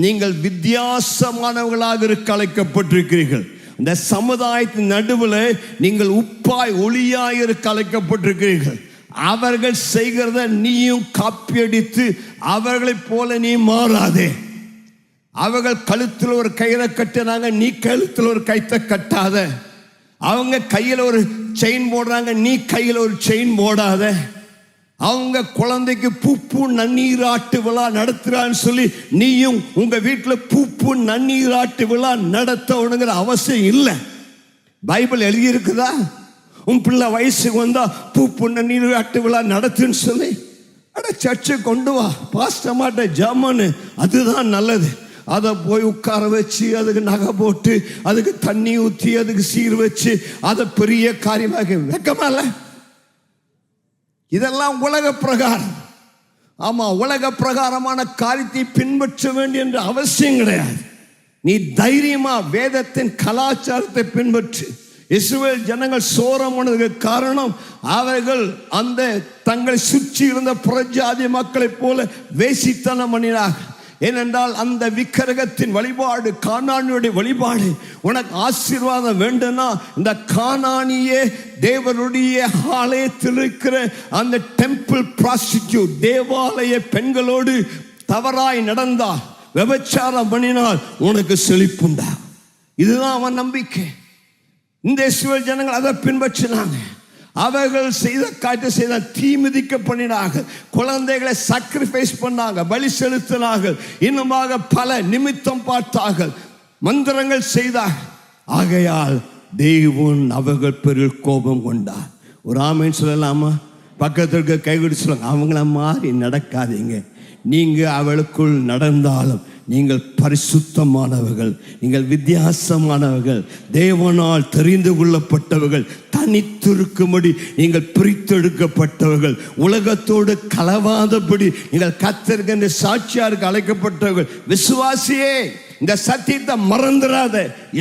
நீங்கள் வித்தியாசமானவர்களாக இருக்க அழைக்கப்பட்டிருக்கிறீர்கள். இந்த சமுதாயத்தின் நடுவில் நீங்கள் உப்பாய் ஒளியாய் இருக்க அழைக்கப்பட்டிருக்கிறீர்கள். அவர்கள் செய்கிறத நீயும் காப்பியடித்து அவர்களைப் போல நீ மாறாதே. அவர்கள் கழுத்தில் ஒரு கயிறை கட்டினாங்க, நீ கழுத்தில் ஒரு கயிறை கட்டாத. அவங்க கையில் ஒரு செயின் போடுறாங்க, நீ கையில் ஒரு செயின் போடாத. அவங்க குழந்தைக்கு பூப்பு நன்னீராட்டு விழா நடத்துறான்னு சொல்லி நீயும் உங்க வீட்டில் பூப்பு நன்னீராட்டு விழா நடத்தணுங்கிற அவசியம் இல்லை. பைபிள் எழுதியிருக்குதா? உன் பிள்ளை வயசுக்கு வந்தா பூப்பு நன்னீராட்டு விழா நடத்துன்னு சொல்லி சர்ச்சை கொண்டு வா, பாஸ்டமாட்ட ஜாமான்னு, அதுதான் நல்லது. அதை போய் உட்கார வச்சு அதுக்கு நகை போட்டு அதுக்கு தண்ணி ஊற்றி அதுக்கு சீர் வச்சு அதை பெரிய காரியமாக வெக்கமால. இதெல்லாம் உலக பிரகாரம். ஆமா, உலக பிரகாரமான காரியத்தை பின்பற்ற வேண்டிய என்ற அவசியம் கிடையாது. நீ தைரியமா வேதத்தின் கலாச்சாரத்தை பின்பற்று. இஸ்ரவேல் ஜனங்கள் சோரமானதுக்கு காரணம் அவர்கள் அந்த தங்களை சுற்றி இருந்த புறஜாதி மக்களை போல வேசித்தனம் பண்ணினார்கள். ஏனென்றால் அந்த விக்கிரகத்தின் வழிபாடு, கானானியுடைய வழிபாடு உனக்கு ஆசீர்வாதம் வேண்டும்னா இந்த கானானியே தேவனுடைய ஆலயத்தில் இருக்கிற அந்த டெம்பிள் ப்ராஸ்டிடியூட், தேவாலய பெண்களோடு தவறாய் நடந்தால், விபச்சாரம் பண்ணினால் உனக்கு செழிப்புண்டா. இதுதான் அவன் நம்பிக்கை. இந்த இஸ்ரவேல் ஜனங்கள் அதை பின்பற்றினாங்க. அவர்கள் செய்த தீ மிதிக்க பண்ணினார்கள், குழந்தைகளை சாக்ரிஃபைஸ் பண்ணாங்க, பலி செலுத்தினார்கள், இன்னுமாக பல நிமித்தம் பார்த்தார்கள், மந்திரங்கள் செய்தார்கள். ஆகையால் தேவன் அவர்கள் பேரில் கோபம் கொண்டார். ஒரு ஆமைன்னு சொல்லலாமா? பக்கத்தில் இருக்க கைவிட்டு சொல்லுங்க, அவங்கள மாதிரி நடக்காதீங்க. நீங்கள் அவளுக்குள் நடந்தாலும் நீங்கள் பரிசுத்தமானவர்கள், நீங்கள் வித்தியாசமானவர்கள், தேவனால் தெரிந்து கொள்ளப்பட்டவர்கள், தனித்திருக்கும்படி நீங்கள் பிரித்தெடுக்கப்பட்டவர்கள், உலகத்தோடு கலவாதபடி நீங்கள் கர்த்தருக்கு சாட்சியாருக்கு அழைக்கப்பட்டவர்கள். விசுவாசியே, இந்த சத்தியத்தை மறந்துடாத.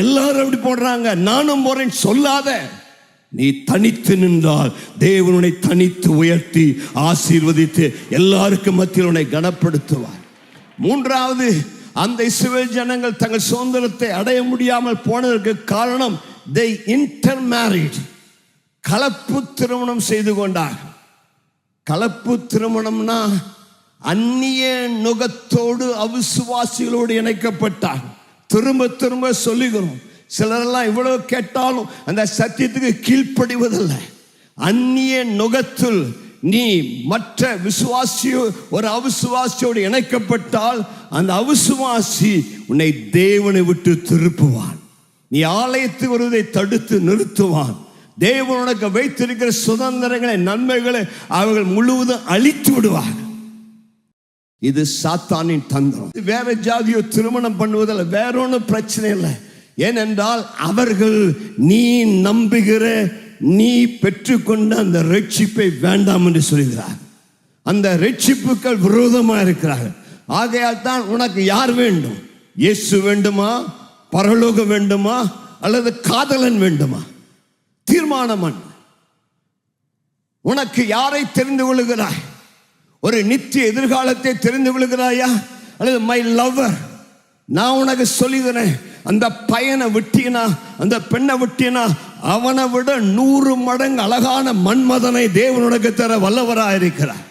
எல்லாரும் அப்படி போடுறாங்க, நானும் போறேன் சொல்லாத. நீ தனித்து நின்றால் தேவன் உன்னை தனித்து உயர்த்தி ஆசீர்வதித்து எல்லாருக்கும் மத்தியில் உன்னை கனப்படுத்துவார். மூன்றாவது, அந்த இஸ்ரவேல் ஜனங்கள் தங்கள் சுதந்திரத்தை அடைய முடியாமல் போனதற்கு காரணம் they intermarried, கலப்பு திருமணம் செய்து கொண்டார்கள். கலப்பு திருமணம்னா அந்நிய நுகத்தோடு அவிசுவாசிகளோடு இணைக்கப்பட்டார். திரும்ப திரும்ப சொல்லுகிறோம், சிலரெல்லாம் இவ்வளவு கேட்டாலும் அந்த சத்தியத்துக்கு கீழ்ப்படிவதில்லை. அந்நிய நுகத்தில் நீ மற்ற விசுவாசியோ ஒரு அவிசுவாசியோடு இணைக்கப்பட்டால் அந்த அவிசுவாசி உன்னை தேவனை விட்டு திருப்புவான். நீ ஆலயத்துக்கு வருவதை தடுத்து நிறுத்துவான். தேவன் உனக்கு வைத்திருக்கிற சுதந்திரங்களை, நன்மைகளை அவர்கள் முழுவதும் அழித்து விடுவார். இது சாத்தானின் தந்திரம். வேற ஜாதியோ திருமணம் பண்ணுவதில் வேற ஒன்றும் பிரச்சனை இல்லை. ஏனென்றால் அவர்கள் நீ நம்புகிற, நீ பெற்றுக்கொண்ட அந்த ரட்சிப்பை வேண்டாம் என்று சொல்கிறார். அந்த ரட்சிப்புகள் விரோதமாக இருக்கிறார்கள். ஆகையால் தான் உனக்கு யார் வேண்டும்? இயேசு வேண்டுமா, பரலோகம் வேண்டுமா, அல்லது காதலன் வேண்டுமா? தீர்மானம். உனக்கு யாரை தெரிந்து கொள்கிறாய்? ஒரு நித்திய எதிர்காலத்தை தெரிந்து கொள்கிறாயா, அல்லது மை லவர்? நான் உனக்கு சொல்லுகிறேன், அந்த பையனை விட்டினா, அந்த பெண்ணை விட்டினா, அவனை விட 100 மடங்கு அழகான மன்மதனை தேவன் உனக்கு தர வல்லவராக இருக்கிறார்.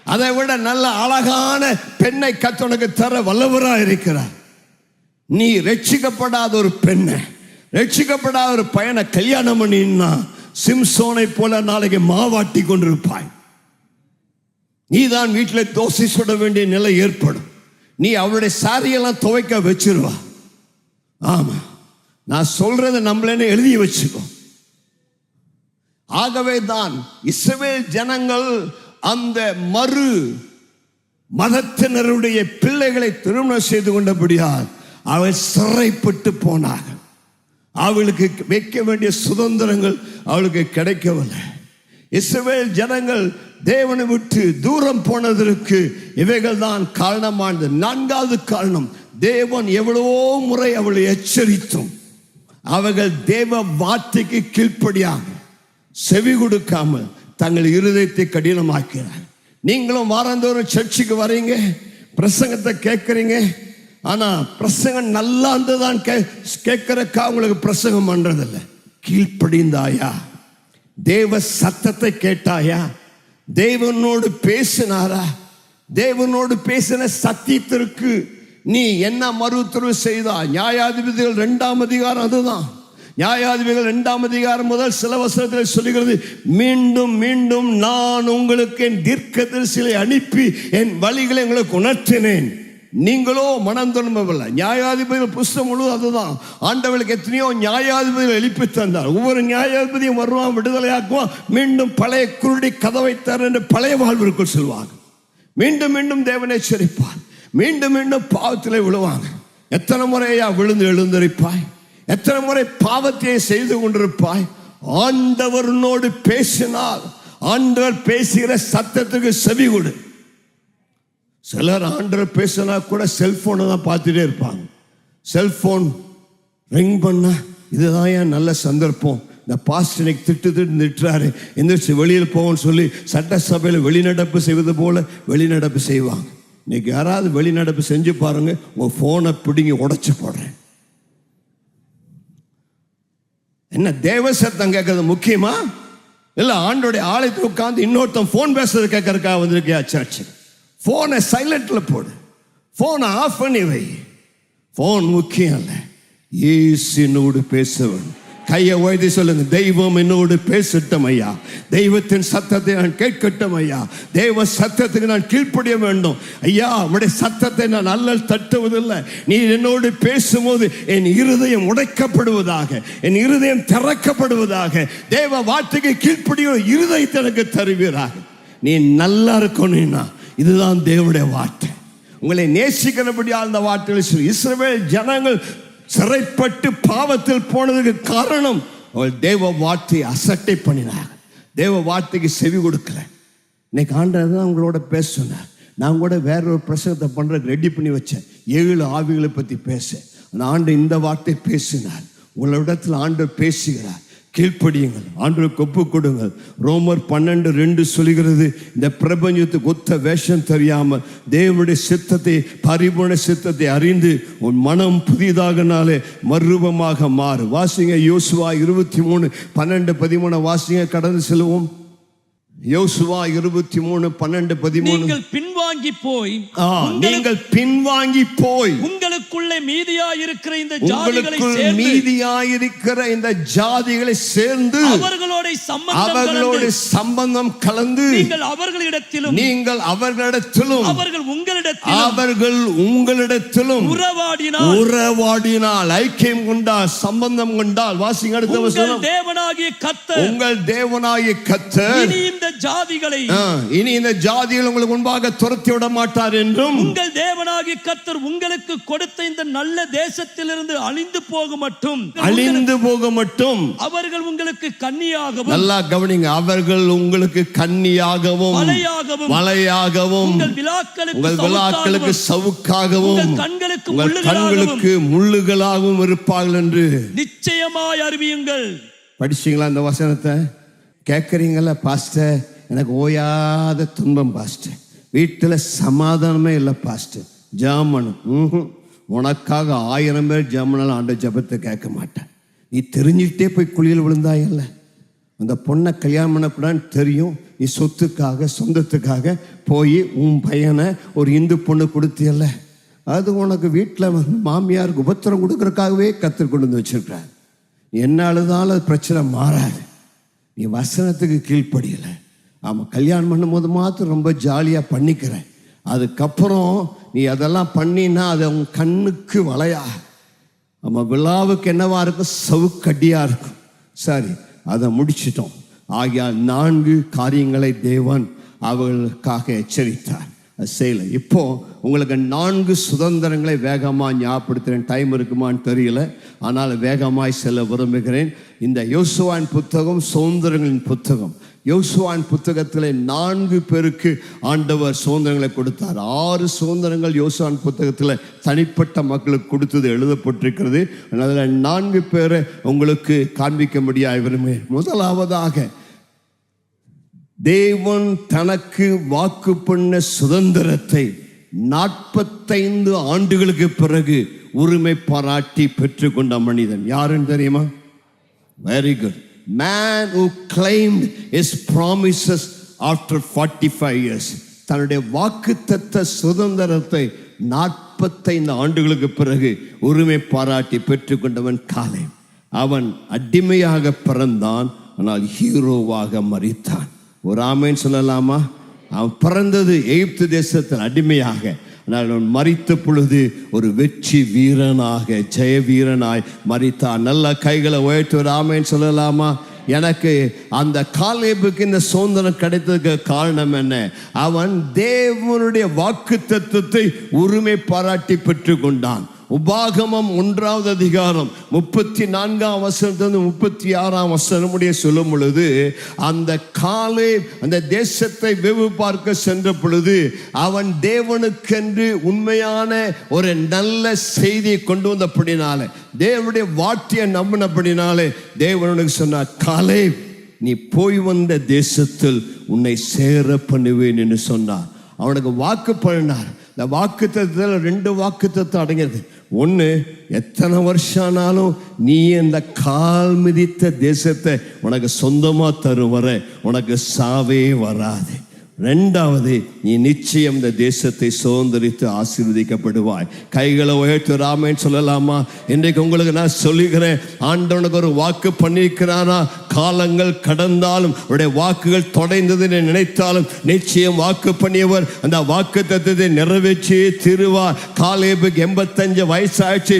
அதை விட நல்ல அழகான பெண்ணை கர்த்தர் உனக்கு தர வல்லவராக இருக்கிறார். நீ ரட்சிக்கப்படாத ஒரு பெண்ணை, ரட்சிக்கப்படாத ஒரு பையனை கல்யாணம் பண்ணினா சிம்சோனை போல நாளைக்கு மாவாட்டி கொண்டிருப்பாய். நீ தான் வீட்டில் தோசை சுட வேண்டிய நிலை ஏற்படும். நீ அவளுடைய சாரியெல்லாம் துவைக்க வச்சிருவா. ஆமா, நான் சொல்றதை நம்மளே எழுதி வச்சுக்கோ. ஆகவே தான் இஸ்ரவேல் ஜனங்கள் அந்த மறு மதத்தினருடைய பிள்ளைகளை திருமணம் செய்து கொண்டபடியால் அவள் சிறைப்பட்டு போனார்கள். அவளுக்கு வைக்க வேண்டிய சுதந்திரங்கள் அவளுக்கு கிடைக்கவில்லை. இஸ்ரவேல் ஜனங்கள் தேவனை விட்டு தூரம் போனதற்கு இவைகள் தான் காரணமானது. 4வது காரணம், தேவன் எவ்வளவோ முறை அவளை எச்சரித்தும் அவர்கள் தேவ வார்த்தைக்கு கீழ்ப்படியாக செவி கொடுக்காமல் தங்கள் இருதயத்தை கடினமாக்கிறார். நீங்களும் வாரந்தோறும் சர்ச்சுக்கு வரீங்க, பிரசங்கத்தை கேட்குறீங்க. ஆனால் பிரசங்கம் நல்லா இருந்துதான் கேட்கறக்கா உங்களுக்கு பிரசங்கம் பண்றதில்லை. கீழ்ப்படிந்தாயா? தேவ சத்தத்தை கேட்டாயா? தேவனோடு பேசினாரா? தேவனோடு பேசின சத்தியத்திற்கு நீ என்ன மறுத்துறவு செய்தா? நியாயாதிபதிகள் 2ஆம் அதிகாரம் அதுதான். நியாயாதிபதிகள் 2ஆம் அதிகாரம் முதல் சில வசனத்தில் சொல்லுகிறது, மீண்டும் மீண்டும் நான் உங்களுக்கு என் தீர்க்கதரிசிகளை அனுப்பி என் வழிகளை உங்களுக்கு உணர்த்தினேன், நீங்களோ மனம் திரும்பவில்லை. நியாயாதிபதிகள் புஸ்தகம் முழுவதும் அதுதான். ஆண்டவர்களுக்கு எத்தனையோ நியாயாதிபதிகள் எழுப்பி தந்தார். ஒவ்வொரு நியாயாதிபதியும் வருவான், விடுதலையாக்குவான், மீண்டும் பழைய குருடி கதவை தர என்று பழைய வாழ்விற்குள் செல்வாங்க. மீண்டும் மீண்டும் தேவனை எச்சரிப்பார். மீண்டும் மீண்டும் பாவத்திலே விழுவாங்க. எத்தனை முறையா விழுந்து எழுந்திருப்பாய்? எத்தனை முறை பாவத்தையே செய்து கொண்டிருப்பாய்? ஆண்டவரோடு பேசினால் ஆண்டவர் பேசுகிற சத்தத்துக்கு செவி கொடு. சிலர் ஆண்டவர் பேசினா கூட செல்போனை தான் பார்த்துட்டே இருப்பாங்க. செல்போன் ரிங் பண்ண இதுதான் ஏன் நல்ல சந்தர்ப்பம், இந்த பாஸ்டர் திட்டுறாரு, எந்திரிச்சு வெளியில் போவோன்னு சொல்லி சட்டசபையில் வெளிநடப்பு செய்வது போல வெளிநடப்பு செய்வாங்க. இன்னைக்கு யாராவது வெளிநடப்பு செஞ்சு பாருங்க, உங்க போனை பிடிங்கி உடைச்சு போடுறேன். என்ன தேவ சத்தம் கேட்கறது முக்கியமா, இல்ல ஆண்டோடைய ஆலயத்தில் உட்கார்ந்து இன்னொருத்தன் போன் பேசுறது கேட்கறதுக்காக வந்திருக்கியா சர்ச்சு? போனை சைலண்ட்ல போடு, போனை ஆஃப் பண்ணி வை. போன் முக்கியம் இல்லை, இயேசுவோடு பேசவன் கையை உயர்த்தி சொல்லுங்க, தெய்வம் என்னோடு பேசட்டும் ஐயா, தெய்வத்தின் சத்தத்தை நான் கேட்கட்டும் ஐயா, தெய்வ சத்தத்துக்கு நான் கீழ்ப்படிய வேண்டும் ஐயா, உடைய சத்தத்தை நான் அல்லல் தட்டுவதில்லை, நீ என்னோடு பேசும்போது என் இருதயம் உடைக்கப்படுவதாக, என் இருதயம் திறக்கப்படுவதாக, தேவ வார்த்தைக்கு கீழ்ப்படிய இருதயத்தை எனக்கு தருவீராக. நீ நல்லா இருக்கணும்னா இதுதான் தேவனுடைய வார்த்தை. உங்களை நேசிக்கிறபடியால் அந்த வார்த்தைகளை சொல்லி இஸ்ரவேல் ஜனங்கள் சிறைப்பட்டு பாவத்தில் போனதுக்கு காரணம் அவள் தேவ வார்த்தையை அசட்டை பண்ணினாங்க, தேவ வார்த்தைக்கு செவி கொடுக்கல. இன்னைக்கு ஆண்டவர் தான் உங்களோட பேச சொன்னார். நான் கூட வேற ஒரு பிரசங்கத்தை பண்றதுக்கு ரெடி பண்ணி வச்சேன், 7 ஆவிகளை பற்றி பேச. அந்த ஆண்டு இந்த வார்த்தை பேசினார். உங்களிடத்தில் ஆண்டவர் பேசுகிறார், கீழ்ப்படியுங்கள், ஆண்டவருக்கு ஒப்பு கொடுங்கள். ரோமர் 12:2 சொல்கிறது, இந்த பிரபஞ்சத்துக்கு ஒத்த வேஷம் தெரியாமல் தேவனுடைய சித்தத்தை, பரிபூர்ண சித்தத்தை அறிந்து உன் மனம் புதிதாகனாலே மறுரூபமாக மாறு. வாசிங்க யோசுவா 23:12-13 வாசிங்க, கடந்து செல்வோம். யோசுவா 23:12-13. நீங்கள் பின்வாங்கி போய், நீங்கள் பின்வாங்கி போய் உங்களுக்குள்ளே மீதியாயிருக்கிற இந்த ஜாதிகளை சேர்ந்து அவர்களோட சம்பந்தம் கலந்து நீங்கள் அவர்களிடத்திலும் அவர்கள் உங்களிடத்திலும் உறவாடினால் ஐக்கியம் கொண்டால், சம்பந்தம் கொண்டால். வாசிங்க அடுத்த வசனம். உங்கள் தேவனாகிய கர்த்தர் இனி இந்த ஜாதிகள் உங்களுக்கு முன்பாக துரத்தி விட மாட்டார் என்றும், உங்கள் தேவனாகிய கர்த்தர் உங்களுக்கு கொடுத்த இந்த நல்ல தேசத்திலிருந்து அழிந்து போக மட்டும் அவர்கள் உங்களுக்கு கன்னியாகவும், நல்லா கவனிங்க, அவர்கள் உங்களுக்கு கன்னியாகவும் மலையாகவும் உங்கள் விலாக்களுக்கு சவுக்காகவும் உங்கள் கண்களுக்கு முள்ளுகளாகவும் இருப்பார்கள் என்று நிச்சயமாய் அறிவியுங்கள். படிச்சீங்களா இந்த வசனத்தை? கேட்குறீங்களா? பாஸ்டர், எனக்கு ஓயாத துன்பம் பாஸ்டர், வீட்டில் சமாதானமே இல்லை பாஸ்டர், ஜாமனும் உனக்காக 1000 பேர் ஜாமனாலும் ஆண்ட ஜபத்தை கேட்க மாட்டேன். நீ தெரிஞ்சுக்கிட்டே போய் குழியில் விழுந்தாயல்ல, அந்த பொண்ணை கல்யாணம் பண்ணக்கூடாதுன்னு தெரியும், நீ சொந்தத்துக்காக போய் உன் பையனை ஒரு இந்து பொண்ணு கொடுத்தியல்ல, அது உனக்கு வீட்டில் மாமியாருக்கு உபத்திரம் கொடுக்கறதுக்காகவே கற்றுக் கொண்டு வந்து வச்சிருக்கிறார். என்ன அழுதாலும் அது பிரச்சனை மாறாது. நீ வசனத்துக்கு கீழ்ப்படியலை. ஆமாம், கல்யாணம் பண்ணும்போது மாத்திரம் ரொம்ப ஜாலியாக பண்ணிக்கிறேன், அதுக்கப்புறம் நீ அதெல்லாம் பண்ணினா அது உன் கண்ணுக்கு வளையா, ஆமாம், விழாவுக்கு என்னவா இருக்கும், சவுக்கடியாக இருக்கும். சரி, அதை முடிச்சிட்டோம். ஆகியால் 4 காரியங்களை தேவன் அவர்களுக்காக எச்சரித்தார், அது செய்யலை. இப்போ உங்களுக்கு 4 சுதந்திரங்களை வேகமாக ஞாபகப்படுத்துகிறேன். டைம் இருக்குமான்னு தெரியல, ஆனால் வேகமாய் செல்ல விரும்புகிறேன். இந்த யோசுவாவின் புத்தகம் சுதந்திரங்களின் புத்தகம். யோசுவாவின் புத்தகத்தில் 4 பேருக்கு ஆண்டவர் சுதந்திரங்களை கொடுத்தார். 6 சுதந்திரங்கள் யோசுவாவின் புத்தகத்தில் தனிப்பட்ட மக்களுக்கு கொடுத்தது எழுதப்பட்டிருக்கிறது. அதில் 4 பேரை உங்களுக்கு காண்பிக்க முடியாது விரும்புகிறேன். முதலாவதாக, தேவன் தனக்கு வாக்கு பண்ண சுதந்திரத்தை 45 ஆண்டுகளுக்கு பிறகு உரிமை பாராட்டி பெற்றுக்கொண்ட மனிதன் யாருன்னு தெரியுமா? Very good. Man who claimed his promises after 45 years. தன்னுடைய வாக்குத்தத்த சுதந்திரத்தை 45 ஆண்டுகளுக்கு பிறகு உரிமை பாராட்டி பெற்றுக்கொண்டவன் காலேப். அவன் அடிமையாக பிறந்தான், ஆனால் ஹீரோவாக மரித்தான். ஒரு ஆமேன் சொல்லலாமா? அவன் பிறந்தது எகிப்து தேசத்தில் அடிமையாக, ஆனால் அவன் மரித்த பொழுது ஒரு வெற்றி வீரனாக, ஜெய வீரனாய் மரித்தான். நல்ல கைகளை உயர்த்தி ஒரு ஆமேன் சொல்லலாமா? எனக்கு அந்த காலேபுக்கு இந்த சுதந்திரம் கிடைத்ததுக்கு காரணம் என்ன? அவன் தேவனுடைய வாக்குத்தத்தத்தை உரிமை பாராட்டி பெற்றுக்கொண்டான். உபாகமம் 1ஆம் அதிகாரம் 34ஆம் வசனத்திலிருந்து 36ஆம் வசனம் முடிய சொல்லும் பொழுது, அந்த காலேப் அந்த தேசத்தை வெகு பார்க்க சென்ற பொழுது அவன் தேவனுக்கென்று உண்மையான ஒரு நல்ல செய்தியை கொண்டு வந்தபடினாலே, தேவனுடைய வார்த்தையை நம்பினபடினாலே தேவனுக்கு சொன்னார், காலேப், நீ போய் வந்த தேசத்தில் உன்னை சேர பண்ணுவேன் என்று சொன்னார். அவனுக்கு வாக்கு பண்ணினார். இந்த வாக்குத்தத்தத்தில் 2 வாக்குத்தத்தம் அடங்கியது. ஒன்று, எத்தனை வருஷம் ஆனாலும் நீ இந்த கால் மிதித்த தேசத்தை உனக்கு சொந்தமாக தரும் வரை உனக்கு சாவே வராது. ரெண்டாவது, நீ நிச்சயம் இந்த தேசத்தை சுதந்திரித்து ஆசீர்வதிக்கப்படுவாய். கைகளை உயர்த்தி ராமேன்னு சொல்லலாமா? இன்றைக்கு உங்களுக்கு நான் சொல்லுகிறேன், ஆண்டவனுக்கு ஒரு வாக்கு பண்ணியிருக்கிறாரா? காலங்கள் கடந்தாலும் அவருடைய வாக்குகள் தொடைந்தது நினைத்தாலும் நிச்சயம் வாக்கு பண்ணியவர் அந்த வாக்கு தத்துவத்தை நிறைவேற்றி திருவார். காலேபுக்கு 85 வயசாயிடுச்சு.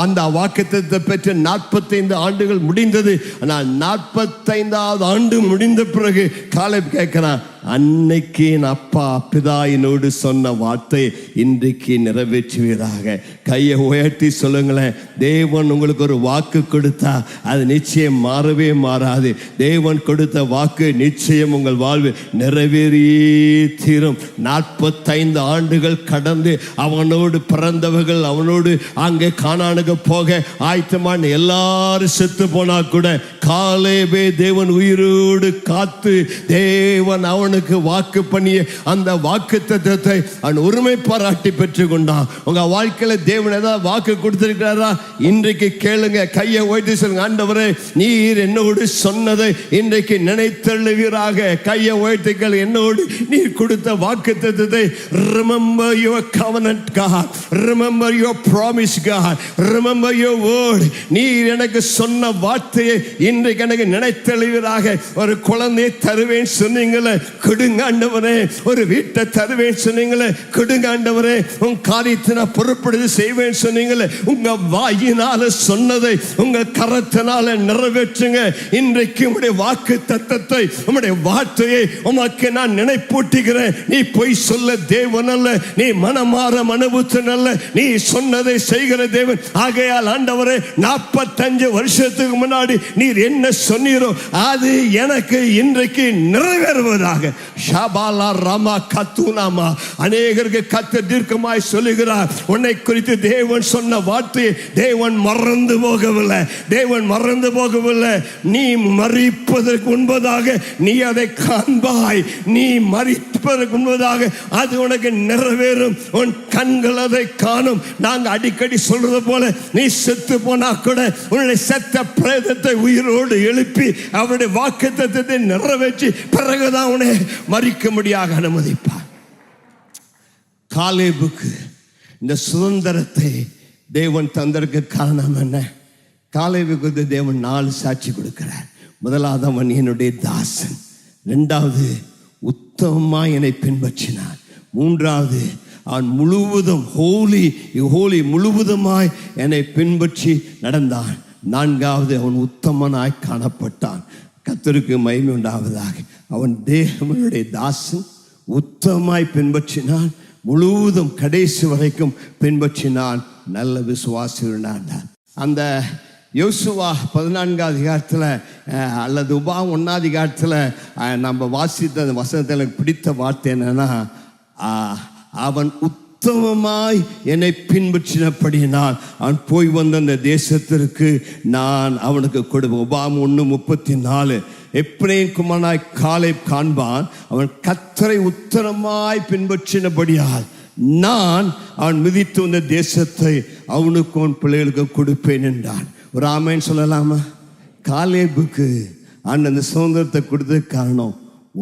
அந்த வாக்கு தத்துவத்தை பெற்று 45 ஆண்டுகள் முடிந்தது. ஆனால் 45வது ஆண்டு முடிந்த பிறகு காலேப் கேட்கிறான், அன்னைக்கு என் அப்பா பிதா என்னோடு சொன்ன வார்த்தை இன்றைக்கு நிறைவேற்றுவீராக. கையை உயர்த்தி சொல்லுங்களேன். தேவன் உங்களுக்கு ஒரு வாக்கு கொடுத்தா அது நிச்சயம் மாறவே மாறாது. தேவன் கொடுத்த வாக்கு நிச்சயம் உங்கள் வாழ்வு நிறைவேறி தீரும். 45 ஆண்டுகள் கடந்து அவனோடு பிறந்தவர்கள் அவனோடு அங்கே கானானுக்கு போக ஆயத்தமான எல்லாரும் செத்து போனா கூட காலேபே தேவன் உயிரோடு காத்து தேவன் அவனுக்கு வாக்கு பண்ணிய அந்த வாக்கு தத்தத்தை அவன் உரிமை பாராட்டி பெற்றுக் கொண்டான். உங்க வாழ்க்கையில தேவன் ஏதாவது வாக்கு கொடுத்திருக்கிறாரா? இன்றைக்கு கேளுங்க. கையை உயர்த்தி சொல்லுங்க, ஆண்டவரே நீர் என்னோடு சொன்னதை இன்றைக்கு நினைத்தள்ளுவீராக. கையை உயர்த்தி கேளு, என்னோடு நீர் கொடுத்த வாக்கு தத்தத்தை remember your covenant God, remember your promise God, remember your word. நீர் எனக்கு சொன்ன வார்த்தையை இன்றைக்கு எனக்கு நினைத்தள்ளுவீராக. ஒரு குழந்தையை தருவேன் சொன்னீங்களே, கொடுங்க ஆண்டவரே. ஒரு வீட்டை தருவேன் சொன்னீங்களே, கொடுங்க ஆண்டவரே. உங்க காரியத்தை நான் பொறுப்படுத்தி செய்வேன் சொன்னீங்களே, உங்க வாயினால சொன்னதை உங்க கரத்தினால நிறைவேற்றுங்க. இன்றைக்கு உங்களுடைய வாக்கு தத்தத்தை உங்களுடைய வார்த்தையை உமக்கு நான் நினைப்பூட்டுகிறேன். நீ பொய் சொல்ல தேவன் அல்ல, நீ மனமாற மனுபுத்தன் அல்ல, நீ சொன்னதை செய்கிற தேவன். ஆகையால் ஆண்டவரே 45 வருஷத்துக்கு முன்னாடி நீர் என்ன சொன்னீரோ அது எனக்கு இன்றைக்கு நிறைவேறுவதாக. ஷபாலா ராமா கத்துனாமா. அநேகருக்கு கர்த்தர் தீர்க்கமாய் சொல்லுகிறார், உன்னை குறித்து தேவன் சொன்ன வார்த்தையை தேவன் மறந்து போகவில்லை. தேவன் மறந்து போகவில்லை. நீ மரிப்பதற்கு முன்பதாக நீ அதை காண்பாய். நீ மரிப்பதற்கு முன்பதாக அது உனக்கு நிறைவேறும். உன் கண்கள் அதை காணும். நாங்க அடிக்கடி சொல்றது போல, நீ செத்து போனா கூட உன்னுடைய செத்த பிரேதத்தை உயிரோடு எழுப்பி அவருடைய வாக்குத்தத்தத்தை நிறைவேற்றி பிறகுதான் உன்னை மறிக்க முடியாக அனுமதிப்பார். காலேபுக்கு இந்த சுதந்திரத்தை தேவன் தந்தற்கு காரணம் என்ன? காலேபுக்கு தேவன் 4 சாட்சி கொடுக்கிறார். முதலாவது, அவன் என்னுடைய தாசன். இரண்டாவது, உத்தமமாய் என்னை பின்பற்றினான். மூன்றாவது, அவன் முழுவதும் ஹோலி முழுவதுமாய் என்னை பின்பற்றி நடந்தான். நான்காவது, அவன் உத்தமனாய் காணப்பட்டான். கர்த்தருக்கு மகிமை உண்டாவதாக. அவன் தேவனுடைய தாசன், உத்தமமாய் பின்பற்றினான், முழுவதும் கடைசி வரைக்கும் பின்பற்றினான், நல்ல விசுவாசினான். அந்த யோசுவா 14வது அதிகாரத்தில் அல்லது உபாகம் 1வது அதிகாரத்தில் நம்ம வாசித்த அந்த வசனத்தில் எனக்கு பிடித்த வார்த்தை என்னன்னா, அவன் உத்தமமாய் என்னை பின்பற்றினபடியினால் அவன் போய் வந்த அந்த தேசத்திற்கு நான் அவனுக்கு கொடுப்பேன். உபாகம் 1:34. எப்ரேம் குமாரனாய் காலேப் காண்பான், அவன் கர்த்தரை உத்தமமாய் பின்பற்றினபடியால் நான் அவன் மிதித்து வந்த தேசத்தை அவனுக்கு அவன் பிள்ளைகளுக்கு கொடுப்பேன் என்றான். ஒரு ஆமேன் சொல்லலாமா? காலேபுக்கு அந்த சுதந்திரத்தை கொடுத்ததுக்கு காரணம்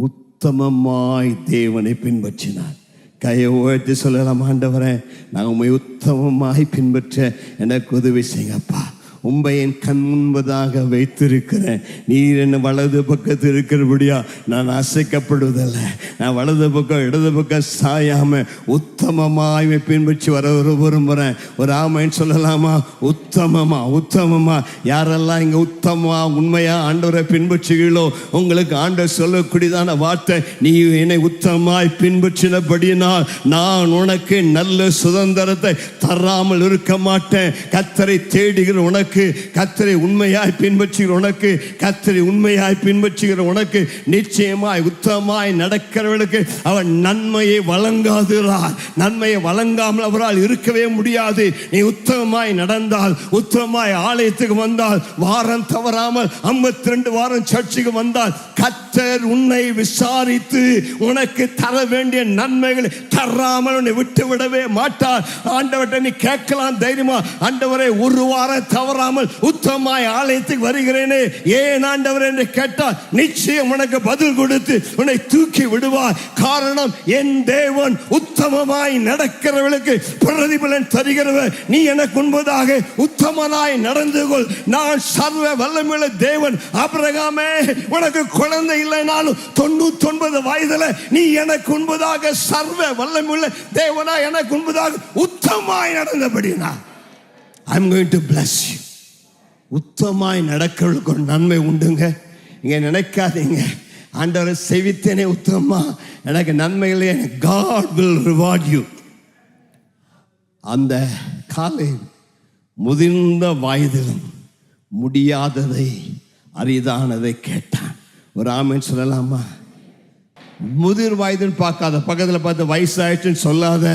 உத்தமமாய் தேவனை பின்பற்றினான். கையை உயர்த்தி சொல்லலாம், ஆண்டவரே நான் உண்மை உத்தமமாய் பின்பற்ற எனக்கு உதவி செய்யப்பா. உண்மை என் கண் முன்பதாக வைத்திருக்கிறேன். நீர் என்ன வலது பக்கத்தில் இருக்கிறபடியா நான் அசைக்கப்படுவதில்லை. நான் வலது பக்கம் இடது பக்கம் சாயாம உத்தமமாய் பின்பற்றி வர விரும்புகிறேன். ஒரு ஆமைன்னு சொல்லலாமா? உத்தமமா யாரெல்லாம் இங்க உத்தமமா உண்மையா ஆண்டவரை பின்பற்றுகிறீர்களோ உங்களுக்கு ஆண்டவர் சொல்லக்கூடியதான வார்த்தை, நீ என்னை உத்தமமாய் பின்பற்றினபடியினால் நான் உனக்கு நல்ல சுதந்திரத்தை தராமல் இருக்க மாட்டேன். கர்த்தரை தேடுகிற உனக்கு, கர்த்தரை உண்மையாய் பின்பற்றுகிற உனக்கு, கர்த்தரை உண்மையாய் பின்பற்றுகிற உனக்கு நிச்சயமாய் உத்தமமாய் நடக்கிறவர்களுக்கு அவன் நன்மையை வழங்காதுறார். நன்மையை வழங்காமல் அவரால் இருக்கவே முடியாது. நீ உத்தமமாய் நடந்தால், உத்தமமாய் ஆலயத்துக்கு வந்தால், வாரம் தவறாமல் 52 வாரம் சர்ச்சுக்கு வந்தால், கர்த்தர் உன்னை விசாரித்து உனக்கு தர வேண்டிய நன்மைகளை தராமல் உன்னை விட்டு விடவே மாட்டார். ஆண்டவர்கிட்ட நீ கேட்கலாம் தைரியமா, ஆண்டவரே ஒரு வாரம் தவறாமல் உத்தமமாய் ஆலயத்துக்கு வருகிறேனே ஏன் ஆண்டவர் என்று கேட்டால் நிச்சயம் உனக்கு பதில் கொடுத்து உன்னை தூக்கி விடுவார். காரணம், என் தேவன் உத்தமமாய் நடக்கிறவர்களுக்கு பிரதிபலன் தருகிறவர். நீ எனக்கு முன்பதாக உத்தமனாய் நடந்து கொள். நான் சர்வ வல்லமையுள்ள தேவன். ஆபிரகாமே, உனக்கு குழந்தை இல்லைனாலும் 99 வயதுல நீ எனக்கு முன்பதாக சர்வ வல்லமையுள்ள தேவனா எனக்கு முன்பதாக உத்தமமாய் நடந்தபடினா I am going to bless you. உத்தமமாய் நடக்கிறவர்களுக்கு ஒரு நன்மை உண்டுங்க. இங்க நினைக்காதீங்க ஆண்டவரை செவித்தேனே உத்தமமா எனக்கு நன்மைகளே, God will reward you. அந்த காலை முதிர்ந்த வயதிலும் முடியாததை அரிதானதை கேட்டான். ஒரு ஆமென் சொல்லலாமா? முதிர் வயதுன்னு பார்க்காத, பக்கத்தில் பார்த்து வயசாயிடுச்சுன்னு சொல்லாத.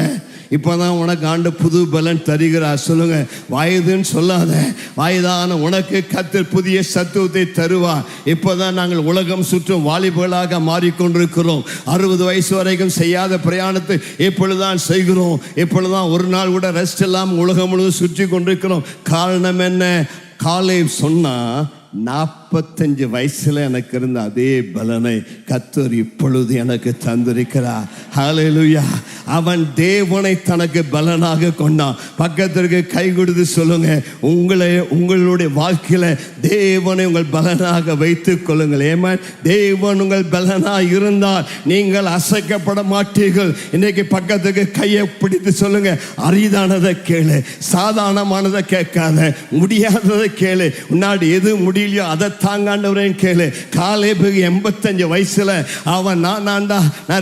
இப்போதான் உனக்கு ஆண்டு புது பலன் தருகிறார். சொல்லுங்க, வயதுன்னு சொல்லாத. வயதான உனக்கு கர்த்தர் புதிய சத்துவத்தை தருவார். இப்போதான் நாங்கள் உலகம் சுற்றும் வாலிபர்களாக மாறிக்கொண்டிருக்கிறோம். 60 வயசு வரைக்கும் செய்யாத பிரயாணத்தை இப்பொழுதுதான் செய்கிறோம். இப்பொழுதுதான் ஒரு நாள் கூட ரெஸ்ட் இல்லாமல் உலகம் முழுவதும் சுற்றி கொண்டிருக்கிறோம். காரணம் என்ன? காலை சொன்னா 45 வயசுல எனக்கு இருந்த அதே பலனை கர்த்தர் இப்பொழுது எனக்கு தந்திருக்கிறார். ஹல்லேலூயா. அவன் தேவனை தனக்கு பலனாக கொண்டான். பக்கத்திற்கு கை கொடுத்து சொல்லுங்க, உங்களுடைய வாழ்க்கையில தேவனை உங்கள் பலனாக வைத்துக் கொள்ளுங்கள். ஏமான், தேவன் உங்கள் பலனாக இருந்தால் நீங்கள் அசைக்கப்பட மாட்டீர்கள். இன்னைக்கு பக்கத்துக்கு கையை பிடித்து சொல்லுங்க, அரிதானதை கேளு, சாதாரணமானதை கேட்காத, முடியாததை கேளு, முன்னாடி எது முடியலையோ அதை தாங்காண்டவரேன்னு கேளு. காலேபுக்கு 85 வயசுல அவன் நான்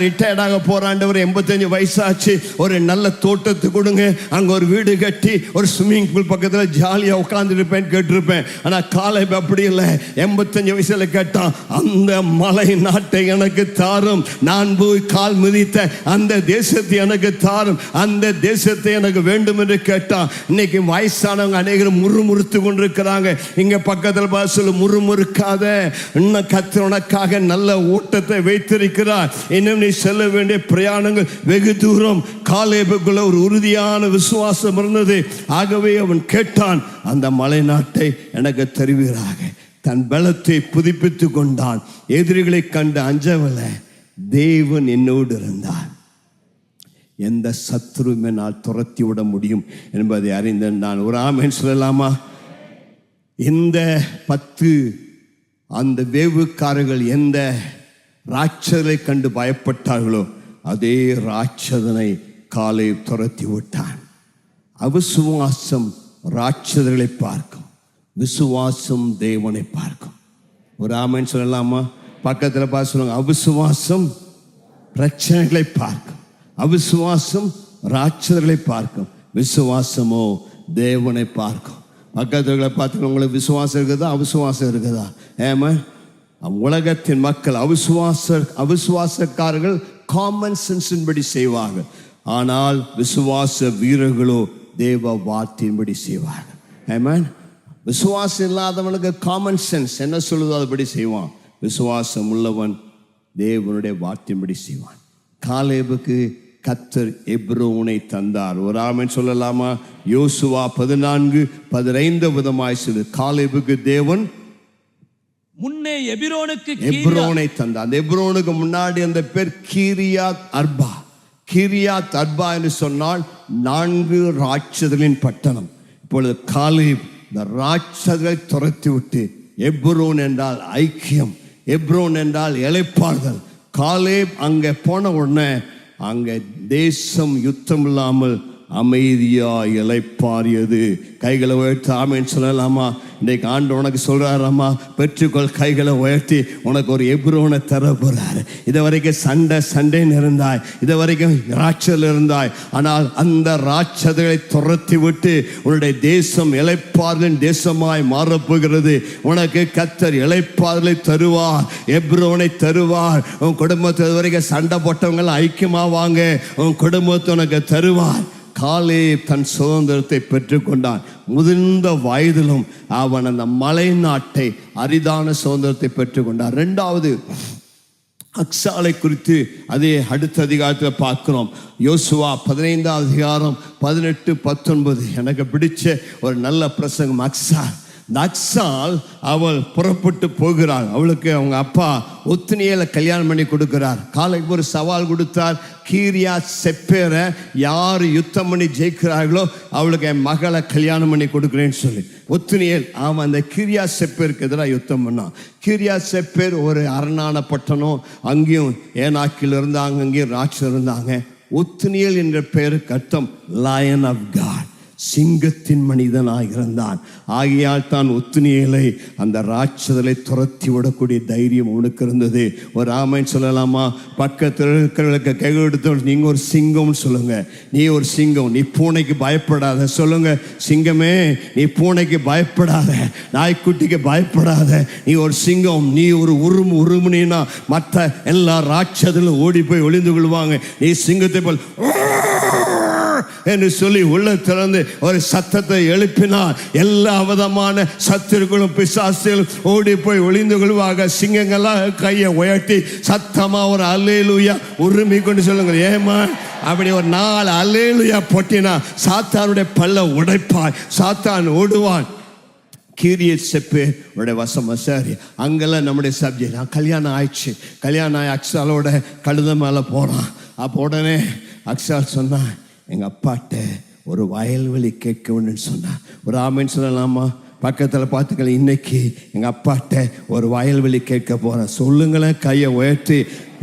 ரிட்டையர்ட் ஆக போறாண்டவர். 85 வயசாச்சு. ஒரு நல்ல தோட்டத்தை கொடுங்க, அங்க ஒரு வீடு கட்டி ஒரு ஸ்விம்மிங் பூல் பக்கத்தில் ஜாலியா உட்கார்ந்து இருப்பேன் கேட்டிருப்பேன். ஆனா காலேப் அப்படி இல்லை. 85 வயசுல கேட்டான், அந்த மலை நாட்டை எனக்கு தாரும், நான் போய் கால் மிதித்த அந்த தேசத்தை எனக்கு தாரும், அந்த தேசத்தை எனக்கு வேண்டும் என்று கேட்டான். இன்னைக்கு வயசானவங்க அநேகரும் முறுமுறுத்து கொண்டிருக்கிறாங்க. இங்க பக்கத்தில் சொல்லு, முறுமுறுக்காத, இன்னும் கர்த்தர் உனக்காக நல்ல ஓட்டத்தை வைத்திருக்கிறார். இன்னும் நீ செல்ல வேண்டிய பிரயாணங்கள் வெகு தூரம். காலேபுக்குள்ள ஒரு உறுதியான விசுவாசம் இருந்தது. ஆகவே அவன் கேட்டான், அந்த மலை நாட்டை எனக்கு தருவீராக. தன் பலத்தை புதுப்பித்துக் கொண்டான். எதிரிகளை கண்டு அஞ்சவில்லை. தேவன் என்னோடு இருந்தார். எந்த சத்துருமே நான் துரத்தி விட முடியும் என்பதை அறிந்தேன் நான். ஒரு ஆமென் சொல்லலாமா? இந்த 10 அந்த வேவுக்காரர்கள் எந்த ராட்சதனை கண்டு பயப்பட்டார்களோ அதே ராட்சதனை காலை துரத்தி விட்டான். அவிசுவாசம் ராட்சதர்களை பார்க்கும், விசுவாசம் தேவனை பார்க்கும். ஒரு ஆமென் சொல்லலாமா? பக்கத்தில் பார்த்து சொல்லுங்க, அவிசுவாசம் பிரச்சனைகளை பார்க்கும், அவிசுவாசம் ராட்சதர்களை பார்க்கும், விசுவாசமோ தேவனை பார்க்கும். பக்கத்துல பார்த்து உங்களுக்கு விசுவாசம் இருக்குதா அவிசுவாசம் இருக்குதா? ஏமா, உலகத்தின் மக்கள் அவிசுவாசக்காரர்கள் காமன் சென்ஸின்படி செய்வார்கள். ஆனால் விசுவாச வீரர்களோ தேவ வார்த்தையின்படி செய்வார்கள். ஆமென். விசுவாசம் இல்லாதவனுக்கு காமன் சென்ஸ் என்ன சொல்லுதோ அதுபடி செய்வான். விசுவாசம் உள்ளவன் தேவனுடைய வார்த்தையின்படி செய்வான். காலேபுக்கு கர்த்தர் எப்ரோனை தந்தார். ஒரு ஆமென் சொல்லலாமா? யோசுவா 14:15 விதமாய் சொல்லு, காலேபுக்கு தேவன் முன்னே எப்ரோனை தந்தார். அந்த எப்ரோனுக்கு முன்னாடி அந்த பேர் கீரியாத் அர்பா. கீரியாத் அர்பா என்று சொன்னால் 4 ராட்சதர்களின் பட்டணம். இப்பொழுது காலேப் இந்த ராட்சதர்களை துரத்தி விட்டு, எப்ரோன் என்றால் ஐக்கியம், எப்ரோன் என்றால் இளைப்பாறுதல். காலேப் அங்கே போன உடனே அங்க தேசம் யுத்தம் இல்லாமல் அமைதியா இளைப்பாறியது. கைகளை உயர்த்தி ஆமென் சொல்லலாமா? இன்றைக்கு ஆண்டு உனக்கு சொல்றாராமா, பெற்றுக்கொள். கைகளை உயர்த்தி உனக்கு ஒரு எப்ரோனை தர போறாரு. இது வரைக்கும் சண்டைன்னு இருந்தாய், இது வரைக்கும் ராட்சதல் இருந்தாய். ஆனால் அந்த ராட்சதங்களை துரத்தி விட்டு உன்னுடைய தேசம் இளைப்பாறுதலின் தேசமாய் மாறப்போகிறது. உனக்கு கர்த்தர் இளைப்பாறுதலை தருவார், எப்ரோனை தருவார். உன் குடும்பத்தை இது வரைக்கும் சண்டை போட்டவங்க ஐக்கியமாவாங்க. உன் குடும்பத்தை உனக்கு தருவார். காலேப் தன் சுதந்திரத்தை பெற்றுக்கொண்டான். முதிர்ந்த வயதிலும் அவன் அந்த மலை நாட்டை அரிதான சுதந்திரத்தை பெற்றுக்கொண்டான். 2வது அக்சாலை குறித்து அதே அடுத்த அதிகாரத்தில் பார்க்கிறோம். யோசுவா 15ஆம் அதிகாரம் 18-19 எனக்கு பிடிச்ச ஒரு நல்ல பிரசங்கம். அக்சால் அவள் புறப்பட்டு போகிறாள். அவளுக்கு அவங்க அப்பா ஒத்துனியலை கல்யாணம் பண்ணி கொடுக்கிறார். காலைக்கு ஒரு சவால் கொடுத்தார். கீரியா செப்பேரை யார் யுத்தம் பண்ணி ஜெயிக்கிறார்களோ அவளுக்கு என் மகளை கல்யாணம் பண்ணி கொடுக்குறேன்னு சொல்லி ஒத்துனியல் அவன் அந்த கீரியா செப்பேருக்கு எதிராக யுத்தம் பண்ணான். கீரியா செப்பேர் ஒரு அரணான பட்டணம். அங்கேயும் ஏனாக்கில் இருந்தாங்க, அங்கேயும் ராட்சர் இருந்தாங்க. ஒத்துனியல் என்ற பெயருக்கு அர்த்தம் லயன் ஆஃப் காட், சிங்கத்தின் மனிதனாக இருந்தான். ஆகையால் தான் ஒத்துனியலை அந்த ராட்சதலை துரத்தி விடக்கூடிய தைரியம் உனக்கு இருந்தது. ஒரு ஆமைன்னு சொல்லலாமா? பக்கத்தில் இருக்கிறவர்களுக்கு கை கொடுத்து நீங்க ஒரு சிங்கம்னு சொல்லுங்க. நீ ஒரு சிங்கம், நீ பூனைக்கு பயப்படாத சொல்லுங்க. சிங்கமே நீ பூனைக்கு பயப்படாத, நாய்க்குட்டிக்கு பயப்படாத, நீ ஒரு சிங்கம். நீ ஒரு உருமுனா மற்ற எல்லா ராட்சதலும் ஓடி போய் ஒளிந்து கொள்வாங்க. நீ சிங்கத்தை போல் என்று சொல்லி உள்ள திறந்து ஒரு சத்தத்தை எழுப்பினார். எல்லா விதமான சத்துருக்களும் பிசாசுகளும் ஓடி போய் ஒளிந்து கொள்வாங்க. சிங்கங்கள்லாம் கையை உயர்த்தி சத்தமா ஒரு அல்லேலூயா உரிமை கொண்டு சொல்லுங்க. ஏமா அப்படி ஒரு 4 அல்லேலூயா போட்டினா சாத்தானுடைய பல்ல உடைப்பாய், சாத்தான் ஓடுவான். கீரிய செப்பு உடைய வசமா சரி. அங்கெல்லாம் நம்முடைய சப்ஜெக்ட் கல்யாணம் ஆயிடுச்சு. கல்யாணம் ஆகி அக்சாலோட கழுத மேலே போகிறான். அப்போ உடனே அக்சால் சொன்னான், எங்கள் அப்பாட்ட ஒரு வயல்வெளி கேட்க வேணும்னு சொன்னான். ஒரு ஆமைன்னு சொல்லலாமா? பக்கத்தில் பார்த்துக்கலாம். இன்னைக்கு எங்கள் அப்பாட்ட ஒரு வயல்வெளி கேட்க போகிறேன் சொல்லுங்களேன். கையை உயர்த்தி.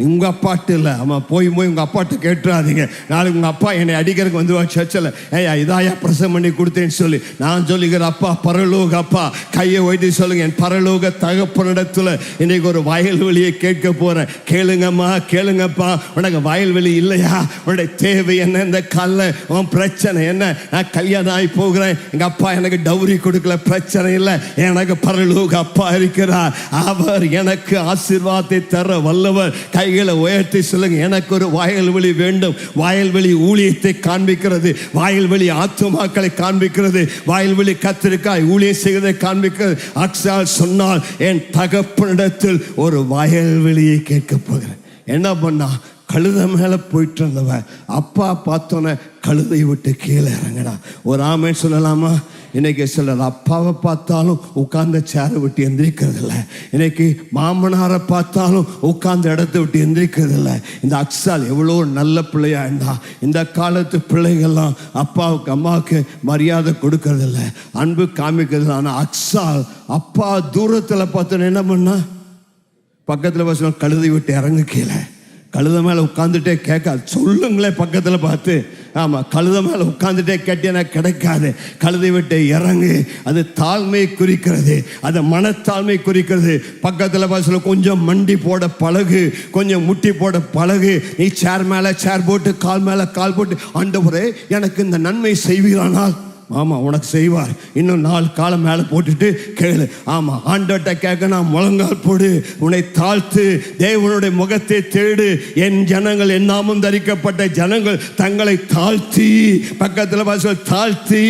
உங்கள் அப்பாட்டு இல்லை, ஆமாம் போய் உங்கள் அப்பாட்ட கேட்டுறாதீங்க. நாளைக்கு உங்கள் அப்பா என்னை அடிக்கிறதுக்கு வந்துவா சர்ச்சில், ஏயா இதாயா பிரசவம் பண்ணி கொடுத்தேன்னு சொல்லி நான் சொல்லிக்கிறேன். அப்பா பரலோக அப்பா, கையை ஒய்த்தி சொல்லுங்க, என் பரலோக தகப்பனிடத்தில் இன்னைக்கு ஒரு வயல்வெளியை கேட்க போகிறேன். கேளுங்கம்மா கேளுங்கப்பா. உனக்கு வயல்வெளி இல்லையா? உன்னுடைய தேவை என்ன? இந்த கல்ல உன் பிரச்சனை என்ன? நான் கல்யாணம் ஆகி போகிறேன், எங்கள் அப்பா எனக்கு டவுரி கொடுக்கல, பிரச்சனை இல்லை. எனக்கு பரலோக அப்பா இருக்கிறார். அவர் எனக்கு ஆசீர்வாதத்தை தர வல்லவர். கைகளை உயர்த்தி சொல்லுங்க, எனக்கு ஒரு வயல்வெளி வேண்டும். வயல்வெளி ஊழியத்தை காண்பிக்கிறது, வயல்வெளி ஆத்துமாக்களை காண்பிக்கிறது, வயல்வெளி கத்திரிக்காய் ஊழியம் செய்வதை காண்பிக்கிறது. அக்சால் சொன்னால், என் தகப்பனிடத்தில் ஒரு வயல்வெளியை கேட்க போகிறேன். என்ன பண்ணா? கழுத மேலே போயிட்டு இருந்தவன் அப்பா பார்த்தோன்னே கழுதை விட்டு கீழே இறங்கடா. ஒரு ஆமைன்னு சொல்லலாமா? இன்னைக்கு சிலர் அப்பாவை பார்த்தாலும் உட்கார்ந்த சேரை விட்டு எந்திரிக்கிறது இல்லை. இன்னைக்கு மாமனாரை பார்த்தாலும் உட்கார்ந்த இடத்த விட்டு எந்திரிக்கிறது இல்லை. இந்த அக்சால் எவ்வளோ நல்ல பிள்ளையா இருந்தா. இந்த காலத்து பிள்ளைகள்லாம் அப்பாவுக்கு அம்மாவுக்கு மரியாதை கொடுக்கறது இல்லை, அன்பு காமிக்கிறது. ஆனால் அக்சால் அப்பா தூரத்தில் பார்த்தோன்னு என்ன பண்ணா? பக்கத்தில் பசங்க கழுதை விட்டு இறங்கு கீழே. கழுத மேலே உட்காந்துட்டே கேட்காது. சொல்லுங்களேன் பக்கத்தில் பார்த்து. ஆமாம், கழுத மேலே உட்காந்துட்டே கேட்டேன்னா கிடைக்காது. கழுதை விட்டு இறங்கு. அது தாழ்மை குறிக்கிறது, அது மனத்தாழ்மை குறிக்கிறது. பக்கத்தில் பார்த்து கொஞ்சம் மண்டி போட பழகு, கொஞ்சம் முட்டி போட பழகு. நீ சேர் மேலே சேர் போட்டு கால் மேலே கால் போட்டு, ஆண்டவரே எனக்கு இந்த நன்மை செய்வீரானால், ஆமாம் உனக்கு செய்வார். இன்னும் 4 காலம் மேலே போட்டுட்டு கேளு. ஆமாம், ஆண்டவர்கிட்ட கேட்க நான் முழங்கால் போடு, உன்னை தாழ்த்து, தேவனுடைய முகத்தை தேடு. என் ஜனங்கள், என் நாமம் தரிக்கப்பட்ட ஜனங்கள் தங்களை தாழ்த்தி, பக்கத்தில் பாச தாழ்த்தி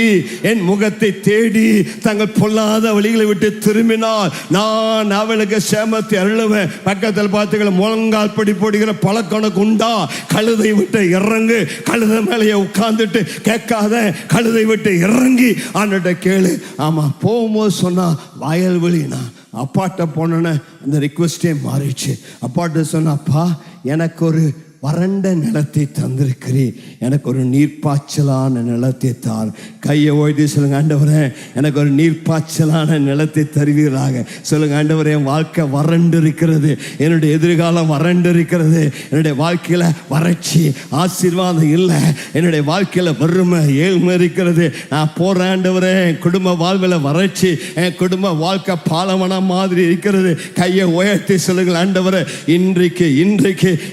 என் முகத்தை தேடி தங்கள் பொல்லாத வழிகளை விட்டு திரும்பினால் நான் அவளுக்கு சேமத்தை அருளுவேன். பக்கத்தில் பார்த்துக்களை முழங்கால் படி போடுகிற பழக்கணக்கு உண்டா? கழுதை விட்டு இறங்கு. கழுதை மேலேயே உட்கார்ந்துட்டு கேட்காத, கழுதை விட்டு இறங்கி ஆண்ட கேளு. ஆமா, போகும்போது சொன்னா வயல்வெளினா அப்பாட்ட போனோன்னு அந்த ரிக்வெஸ்டே மாறிடுச்சு. அப்பாட்ட சொன்ன, அப்பா எனக்கு ஒரு வறண்ட நிலத்தை தந்திருக்கிறேன், எனக்கு ஒரு நீர்ப்பாய்ச்சலான நிலத்தை தார். கையை ஓய்தி சொல்லுங்க, ஆண்டவரே எனக்கு ஒரு நீர்ப்பாய்ச்சலான நிலத்தை தருவீராக. சொல்லுங்க, ஆண்டவரே என் வாழ்க்கை வறண்டு இருக்கிறது, என்னுடைய எதிர்காலம் வறண்டு இருக்கிறது, என்னுடைய வாழ்க்கையில் வறட்சி, ஆசீர்வாதம் இல்லை, என்னுடைய வாழ்க்கையில் வறுமை, ஏழ்மை இருக்கிறது. நான் போகிறேன் ஆண்டவரே, என் குடும்ப வாழ்வில் வறட்சி, என் குடும்ப வாழ்க்கை பாலவன மாதிரி இருக்கிறது. கையை உயர்த்தி சொல்லுங்கள், ஆண்டவரே இன்றைக்கு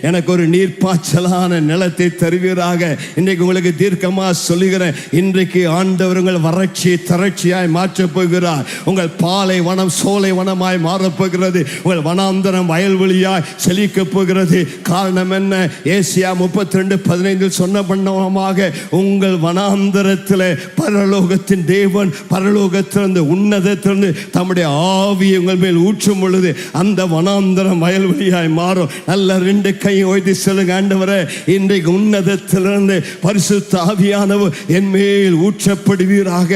எனக்கு ஒரு நீர் பாய்ச்சலான நிலத்தை தருவீராக. இன்றைக்கு உங்களுக்கு தீர்க்கமாக சொல்லுகிறேன், இன்றைக்கு ஆண்டவர் உங்கள் வறட்சி திரட்சியாய் மாற்றப் போகிறார். உங்கள் பாலை வனம் சோலை வனமாய் மாறப்போகிறது. உங்கள் வனாந்தரம் வயல்வெளியாய் செழிக்கப் போகிறது. காரணம் என்ன? ஏசியா 32:15 சொன்ன பண்ணமாக உங்கள் வனாந்தரத்தில் பரலோகத்தின் தேவன் பரலோகத்திலிருந்து உன்னதத்திலிருந்து தம்முடைய ஆவியை உங்கள் மேல் ஊற்றும் பொழுது அந்த வனாந்தரம் வயல்வெளியாய் மாறும். நல்ல 2 கையை உயர்த்தி சொல்லுங்க, ஆண்டவரே இன்றைக்கு உன்னதத்திலிருந்து பரிசுத்த ஆவியானவர் என் மேல் ஊற்றப்படுவீராக,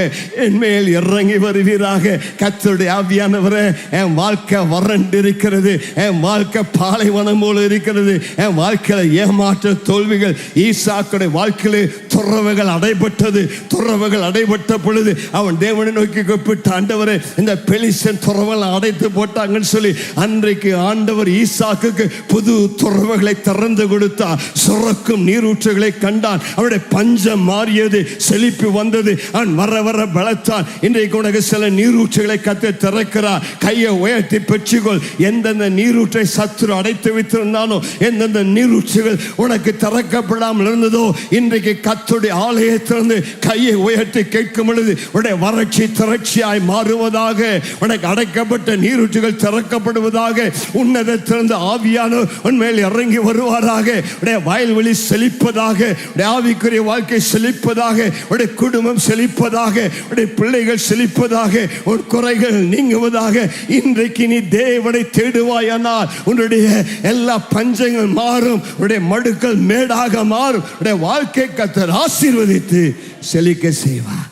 என் மேல் இறங்கி வருவீராக. கர்த்தருடைய ஆவியானவரே, என் வாழ்க்கை வறண்டு இருக்கிறது, என் வாழ்க்கை பாலைவனம் போல இருக்கிறது, என் வாழ்க்கையில் ஏமாற்ற தோல்விகள். ஈசாக்குடைய வாழ்க்கையில் துறவுகள் அடைபட்டது. துறவுகள் அடைபட்ட பொழுது அவன் தேவனை நோக்கி கூப்பிட்டு, ஆண்டவரே இந்த பெலிஸ்தன் துறவுகள் அடைத்து போட்டாங்கன்னு சொல்லி அன்றைக்கு ஆண்டவர் ஈசாக்குக்கு புது துறவுகளை திறந்து கொடுத்தார். சுரக்கும் நீரூற்றுகளை கண்டான். அவனுடைய பஞ்சம் மாறியது, செழிப்பு வந்தது. அவன் வர வர பலத்தான். இன்றைக்கு உனக்கு சில நீரூற்றுகளை கத்து திறக்கிறார். கையை உயர்த்தி பெற்றுக்கொள். எந்தெந்த நீரூற்றை சத்துரு அடைத்து வைத்திருந்தானோ, எந்தெந்த நீரூற்றுகள் உனக்கு திறக்கப்படாமல் இருந்ததோ, இன்றைக்கு கர்த்தருடைய ஆலயத்திலிருந்து கையை உயர்த்தி கேட்கும் பொழுது உடைய வறட்சி திரட்சியாய் மாறுவதாக. உனக்கு அடைக்கப்பட்ட நீரூற்றுகள் திறக்கப்படுவதாக. உன்னதத்திலிருந்து ஆவியானவர் உன்மேல் இறங்கி வருவாராக. உடைய வயல்வெளி செழிப்பதாக. உடைய ஆவிக்குரிய வாழ்க்கை செழிப்பதாக. உடைய குடும்பம் செழிப்பதாக. உடைய பிள்ளைகள் செழிப்பதாக. உன் குறைகள் நீங்குவதாக. இன்றைக்கு நீ தேவனை தேடுவாயானால் உன்னுடைய எல்லா பஞ்சங்கள் மாறும். உடைய மடுக்கள் மேடாக மாறும். உடைய வாழ்க்கை கர்த்தர் ஆசீர்வதித்து செழிக்க செய்வார்.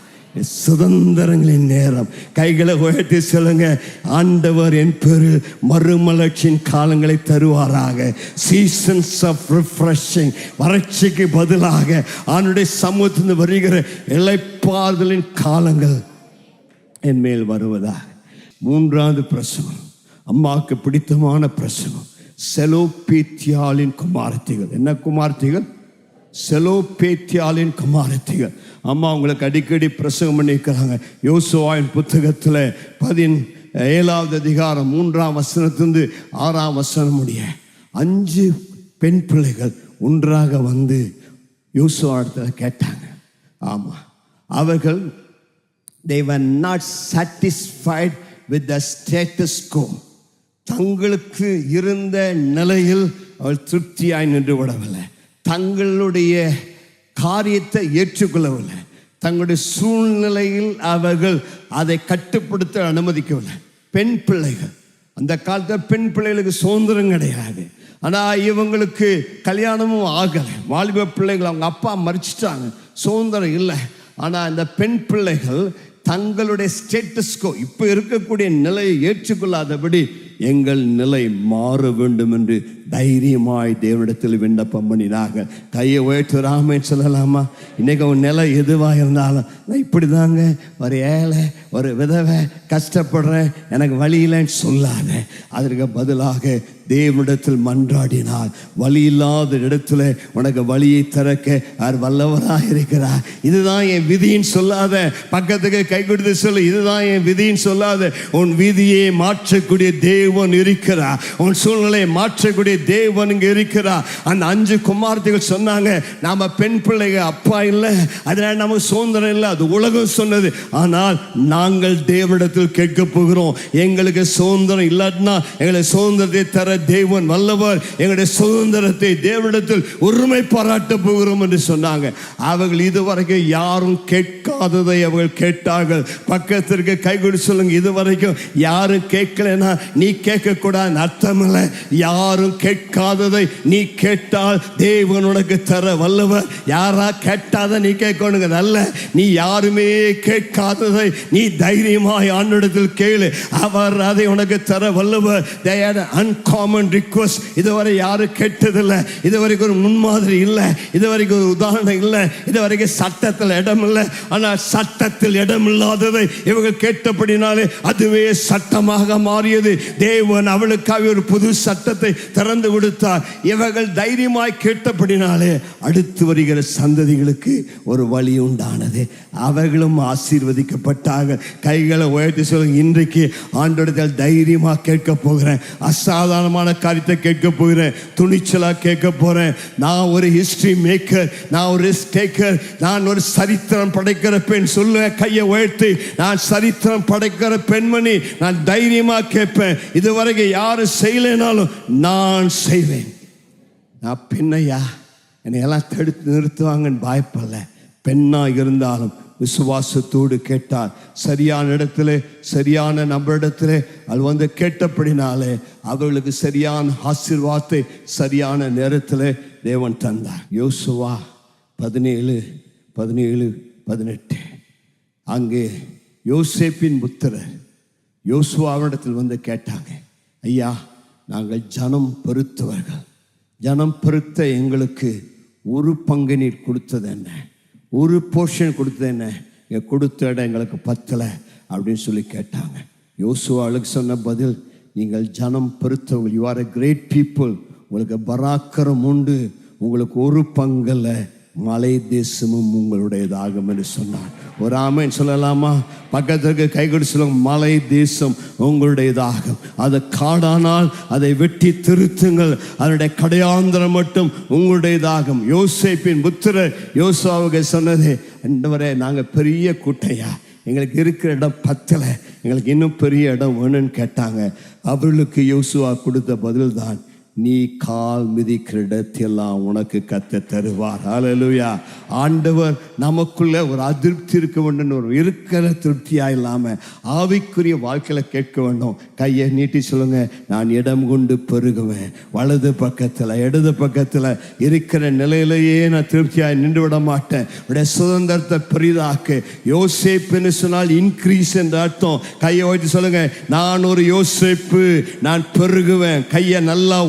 சுதந்திரங்களின் நேரம். கைகளை உயர்த்தி சொல்லுங்க, ஆண்டவர் என் பேரில் மறுமலர்ச்சியின் காலங்களை தருவாராக. Seasons of refreshing. வறட்சிக்கு பதிலாக அவனுடைய சமூகத்திலிருந்து வருகிற இளைப்பாறுதலின் காலங்கள் என் மேல் வருவதாக. 3வது பிரசங்கம், அம்மாவுக்கு பிடித்தமான பிரசங்கம். செலோபேத்தியாளின் குமாரத்திகள். என்ன குமாரத்திகள்? செலோபேத்தியாளின் குமாரத்திகள். அம்மா உங்களுக்கு அடிக்கடி பிரசங்கம் பண்ணியிருக்கிறாங்க. யோசுவாவின் புத்தகத்தில் 17வது அதிகாரம் 3ஆம் வசனத்திலிருந்து 6ஆம் வசனம் முடிய 5 பெண் பிள்ளைகள் ஒன்றாக வந்து யோசுவாவிடத்தில் கேட்டாங்க. ஆமாம், அவர்கள் they were not satisfied with the status quo. தங்களுக்கு இருந்த நிலையில் அவள் திருப்தியாய் நின்று விடவில்லை. தங்களுடைய காரியத்தை ஏற்றுக்கொள்ளவில்லை. தங்களுடைய சூழ்நிலையில் அவர்கள் அதை கட்டுப்படுத்த அனுமதிக்கவில்லை. பெண் பிள்ளைகள், அந்த காலத்தில் பெண் பிள்ளைகளுக்கு சுதந்திரம் கிடையாது. ஆனால் இவங்களுக்கு கல்யாணமும் ஆகலை. வாலிப பிள்ளைகள் அவங்க அப்பா மறிச்சிட்டாங்க, சுதந்திரம் இல்லை. ஆனால் இந்த பெண் பிள்ளைகள் தங்களுடைய ஸ்டேட்டஸ்கோ இப்போ இருக்கக்கூடிய நிலையை ஏற்றுக்கொள்ளாதபடி எங்கள் நிலை மாற வேண்டும் என்று தைரியமாய் தேவனிடத்தில் விண்ணப்பம் பண்ணினாங்க. கையை உயர்த்துறாமே சொல்லலாமா? இன்னைக்கு உன் நிலை எதுவாக இருந்தாலும், நான் இப்படி தாங்க, ஒரு ஏழை ஒரு விதவை கஷ்டப்படுறேன், எனக்கு வழி இல்லைன்னு சொல்லாத. அதற்கு பதிலாக தேவனிடத்தில் மன்றாடினால் வழி இல்லாத இடத்துல உனக்கு வழியை திறக்க யார் வல்லவராக இருக்கிறார். இதுதான் என் விதின்னு சொல்லாத. பக்கத்துக்கு கை கொடுத்து சொல்லு, இதுதான் என் விதின்னு சொல்லாத. உன் விதியை மாற்றக்கூடிய தேவன் இருக்கிறார். உன் சூழ்நிலையை மாற்றக்கூடிய தேவன் இங்கே இருக்கிறார். அந்த 5 குமார்த்திகள் சொன்னாங்க, நாம பெண் பிள்ளைங்க, அப்பா இல்லை, அதனால நமக்கு சுதந்திரம் இல்லை, அது உலகம் சொன்னது. ஆனால் நாங்கள் தேவனிடத்தில் கேட்க போகிறோம். எங்களுக்கு சுதந்திரம் இல்லாட்டினா எங்களை சுதந்திரத்தை தர தேவன் வல்லவர். எங்களுடைய சுதந்திரத்தை தேவனிடத்தில் உரிமை பாராட்ட போகிறோம் என்று சொன்னாங்க. அவர்கள் இதுவரைக்கும் யாரும் கேட்காததை அவர்கள் கேட்டார்கள். பக்கத்திற்கு கை கொடு சொல்லுங்க, இதுவரைக்கும் யாரும் கேட்கலன்னா நீ கேட்க கூடாது அர்த்தம் இல்லை. யாரும் கேட்காததை நீ கேட்டால் தேவன் உனக்கு தர வல்லவர். யாரா கேட்டாத நீ கேட்கணுங்க அல்ல. நீ யாருமே கேட்காததை நீ தைரியமாய் ஆண்டவரிடத்தில் கேளு, அவர் அதை உனக்கு தர வல்லவர். they had an uncommon request. இதுவரை யாரும் கேட்டதில்லை, இதுவரைக்கும் ஒரு முன்மாதிரி இல்லை, இதுவரைக்கும் ஒரு உதாரணம் இல்லை, இதுவரைக்கும் சட்டத்தில் இடம் இல்லை. ஆனால் சட்டத்தில் இடம் இல்லாததை இவர்கள் கேட்டபடினாலே அதுவே சட்டமாக மாறியது. தேவன் அவளுக்காக ஒரு புது சட்டத்தை திறந்து திறந்து கொடுத்தார். இவர்கள் தைரியமாய் கேட்டபடினாலே அடுத்து வருகிற சந்ததிகளுக்கு ஒரு வழி உண்டானது. அவர்களும் ஆசீர்வதிக்கப்பட்டார்கள். கைகளை உயர்த்தி சொல்லுங்க, இன்றைக்கு ஆண்டவரிடத்தில் தைரியமா கேட்க போகிறேன். அசாதாரணமான காரியத்தை கேட்க போகிறேன். துணிச்சலா கேட்க போறேன். நான் ஒரு ஹிஸ்டரி மேக்கர், நான் ஒரு ரிஸ்க் டேக்கர், நான் ஒரு சரித்திரம் படைக்கிற பெண். சொல்லுவேன் கையை உயர்த்தி, நான் சரித்திரம் படைக்கிற பெண்மணி. நான் தைரியமா கேட்பேன். இதுவரைக்கும் யாரும் செய்யலைனாலும் நான் செய்வேன். நான் பெண்ணையா என்னை எல்லாம் தடுத்து நிறுத்துவாங்கன்னு பயப்படல. பெண்ணா இருந்தாலும் விசுவாசத்தோடு கேட்டார். சரியான இடத்துல சரியான நபரிடத்துல அது வந்து கேட்டபடினாலே அவர்களுக்கு சரியான ஆசீர்வாதத்தை சரியான நேரத்தில் தேவன் தந்தார். யோசுவா 17:18 அங்கே யோசேப்பின் புத்திரர் யோசுவாவிடத்தில் வந்து கேட்டாங்க, ஐயா நாங்கள் ஜனம் பெருத்தவர்கள், ஜனம் பெருத்த எங்களுக்கு ஒரு பங்கு நீர் கொடுத்தது என்ன, ஒரு போர்ஷன் கொடுத்தது என்ன, கொடுத்த இடம் எங்களுக்கு பத்தலை அப்படின்னு சொல்லி கேட்டாங்க. யோசுவாவுக்கு சொன்ன பதில், நீங்கள் ஜனம் பெருத்தவங்க, you are a great people, உங்களுக்கு பராக்கிரம் உண்டு, உங்களுக்கு ஒரு பங்கல்ல மலை தேசமும் உங்களுடையதாகும் என்று சொன்னார். ஒரு ஆமென் சொல்லலாமா? பக்கத்திற்கு கை கொடு சொல்லுங்க, மலை தேசம் உங்களுடையதாகும். அது காடானால் அதை வெட்டி திருத்துங்கள், அதனுடைய கடையாந்திரம் மட்டும் உங்களுடையதாகும். யோசேப்பின் புத்திரர் யோசுவாவுக்கு சொன்னது, ஆண்டவரே நாங்கள் பெரிய கூட்டையா, எங்களுக்கு இருக்கிற இடம் பத்தலை, எங்களுக்கு இன்னும் பெரிய இடம் வேணும்னு கேட்டாங்க. அவர்களுக்கு யோசுவா கொடுத்த பதில் தான், நீ கால் மிதிக்கிற இடத்தெல்லாம் உனக்கு கத்த தருவார். ஹல்லேலூயா. ஆண்டவர் நமக்குள்ள ஒரு அதிருப்தி இருக்க வேண்டும், ஒரு இருக்கிற திருப்தியா இல்லாம ஆவிக்குரிய வாழ்க்கையில கேட்க வேண்டும். கையை நீட்டி சொல்லுங்க, நான் இடம் கொண்டு பெருகுவேன். வலது பக்கத்துல இடது பக்கத்துல இருக்கிற நிலையிலேயே நான் திருப்தியாய் நின்று விட மாட்டேன். உடைய சுதந்திரத்தை பெரிதாக்கு. யோசேப்புன்னு சொன்னால் இன்க்ரீஸ் என்ற அர்த்தம். கையை வைத்து சொல்லுங்க, நான் ஒரு யோசேப்பு, நான் பெருகுவேன். கையை நல்லா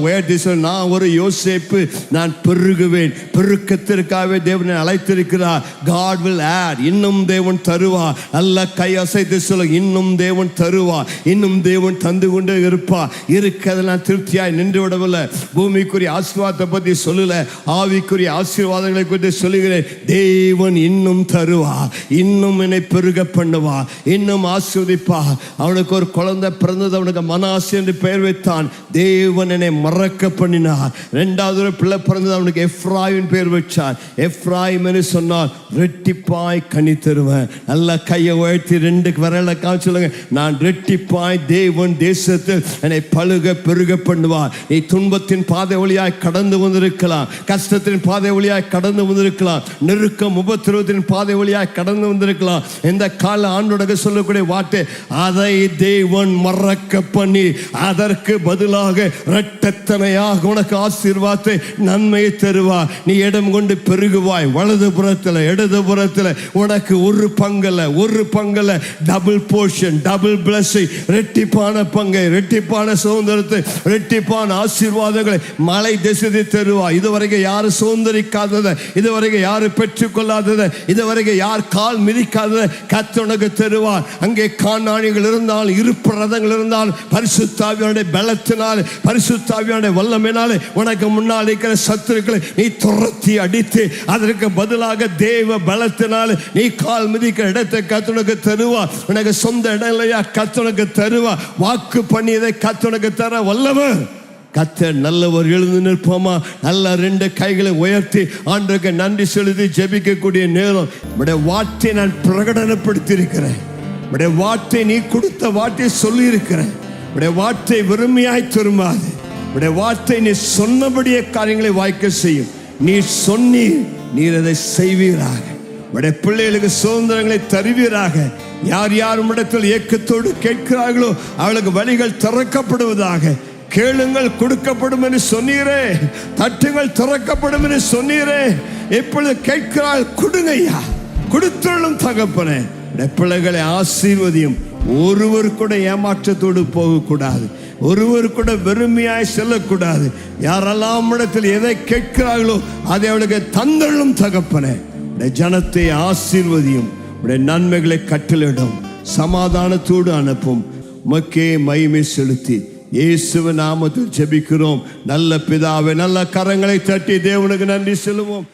நான் ஒரு யோசேப்பு, நான் பெருகுவேன். பெருக்கத்திற்காகவே தேவனை அழைத்திருக்கிறார். God will add, இன்னும் தேவன் தருவார். அல்ல கை அசைத்து சொல்ல, இன்னும் தேவன் தருவார், இன்னும் தேவன் தந்து கொண்டே இருப்பார். இருக்கிறதெல்லாம் திருப்தியாய் நின்று விடவில்லை. பூமிக்குரிய ஆசீர்வாதத்தை பற்றி சொல்லல, ஆவிக்குரிய ஆசீர்வாதங்களை பற்றி சொல்லுகிறேன். தேவன் இன்னும் தருவார், இன்னும் என்னை பெருக பண்ணுவார், இன்னும் ஆசீர்வதிப்பார். அவனுக்கு ஒரு குழந்தை பிறந்தது, அவனுக்கு மனாசே என்று பெயர் வைத்தான். தேவன் என்னை மறக்க பண்ணினார். இரண்டாவது ஒரு பிள்ளை பிறந்தது, அவனுக்கு எப்ராயிம் பேர் வச்சார். எப்ராயிம் என்று சொன்னால் ரெட்டிப்பாய் கனி தருவேன். நல்ல கையை உயர்த்தி ரெண்டு விரலை காமிச்சு சொல்லுங்க, நான் ரெட்டிப்பாய் தேவன் தேசத்தில் என்னை பழுக பெருக பண்ணுவார். நீ துன்பத்தின் பாதை வழியாய் கடந்து வந்திருக்கலாம், கஷ்டத்தின் பாதை வழியாய் கடந்து வந்திருக்கலாம், நெருக்கம் உபத்திரவத்தின் பாதை வழியாய் கடந்து வந்திருக்கலாம். இந்த கால ஆண்டோட சொல்லக்கூடிய வார்த்தை, அதை தேவன் மறக்க பண்ணி அதற்கு பதிலாக இரட்டத்தனையாக உனக்கு ஆசீர்வாதத்தை நன்மையை தருவார். நீ இடம் கொண்டு பெருகுவாய். வலது புறத்தில் இடது புறத்தில் உனக்கு ஒரு பங்கல்ல டபுள் போர்ஷன், டபுள் பிளஸிங், ரெட்டிப்பான பங்கை, ரெட்டிப்பான சுதந்திரத்தை, ரெட்டிப்பான ஆசீர்வாதங்களை மலை தேசத்தை தருவார். இதுவரைக்கும் யாரும் சுதந்திரிக்காததை, இதுவரைக்கும் யாரும் பெற்றுக்கொள்ளாததை, இதுவரைக்கும் யார் கால் மிதிக்காததை கர்த்தர் உனக்கு தருவார். அங்கே கானானிகள் இருந்தாலும், இருப்பு ரதங்கள் இருந்தாலும், பரிசுத்தாவியோட பலத்தினால், பரிசுத்தாவியோட வல்லமையினாலே உனக்கு முன்னால் இருக்கிற சத்துருக்களை நீ துரத்தி அடித்து அதற்கு பதிலாக தேவ பலத்தினால் நீ கால் மிதிக்கிற இடத்தை கர்த்தர் உனக்கு தருவார். உனக்கு சொந்த இடம் இல்லையா, கர்த்தர் உனக்கு தருவார். வாக்கு பண்ணியதை கர்த்தர் உனக்கு தர வல்லவர். கர்த்தர் நல்லவர். எழுந்து நிற்போமா? நல்ல ரெண்டு கைகளை உயர்த்தி ஆண்டவருக்கு நன்றி செலுத்தி ஜெபிக்கக்கூடிய நேரம். உடைய வார்த்தை நான் பிரகடனப்படுத்தி இருக்கிறேன். உடைய வார்த்தை நீ கொடுத்த வார்த்தை சொல்லி இருக்கிறேன். உடைய வார்த்தை வெறுமையாய் திரும்பாது. உடைய வார்த்தை நீ சொன்னபடியே காரியங்களை வாய்க்க செய்யும். நீ சொன்னி நீர் அதை செய்வீராக. உடைய பிள்ளைகளுக்கு சுதந்திரங்களை தருவீராக. யார் யார் உம்மிடத்தில் ஏக்கத்தோடு கேட்கிறார்களோ அவளுக்கு வழிகள் திறக்கப்படுவதாக. கேளுங்கள் கொடுக்கப்படும் என்று சொன்னீரே, தட்டுங்கள் திறக்கப்படும் என்று சொன்னீரே. எப்பொழுது கேட்கிறாள் கொடுங்கய்யா, கொடுத்துள்ளும் தகப்பனே. பிள்ளைகளை ஆசீர்வதியும். ஒருவர் கூட ஏமாற்றத்தோடு போகக்கூடாது, ஒருவர் கூட வெறுமையாய் செல்லக்கூடாது. யாரெல்லாம் இடத்தில் எதை கேட்கிறார்களோ அதை அவளுக்கு தந்தள்ளும் தகப்பனே. ஜனத்தை ஆசீர்வதியும். நன்மைகளை கட்டளிடும். சமாதானத்தோடு அனுப்பும். மக்கே மகிமை செலுத்தி இயேசுவின் நாமத்தில் ஜெபிக்கிறோம் நல்ல பிதாவே. நல்ல கரங்களை தட்டி தேவனுக்கு நன்றி சொல்லுவோம்.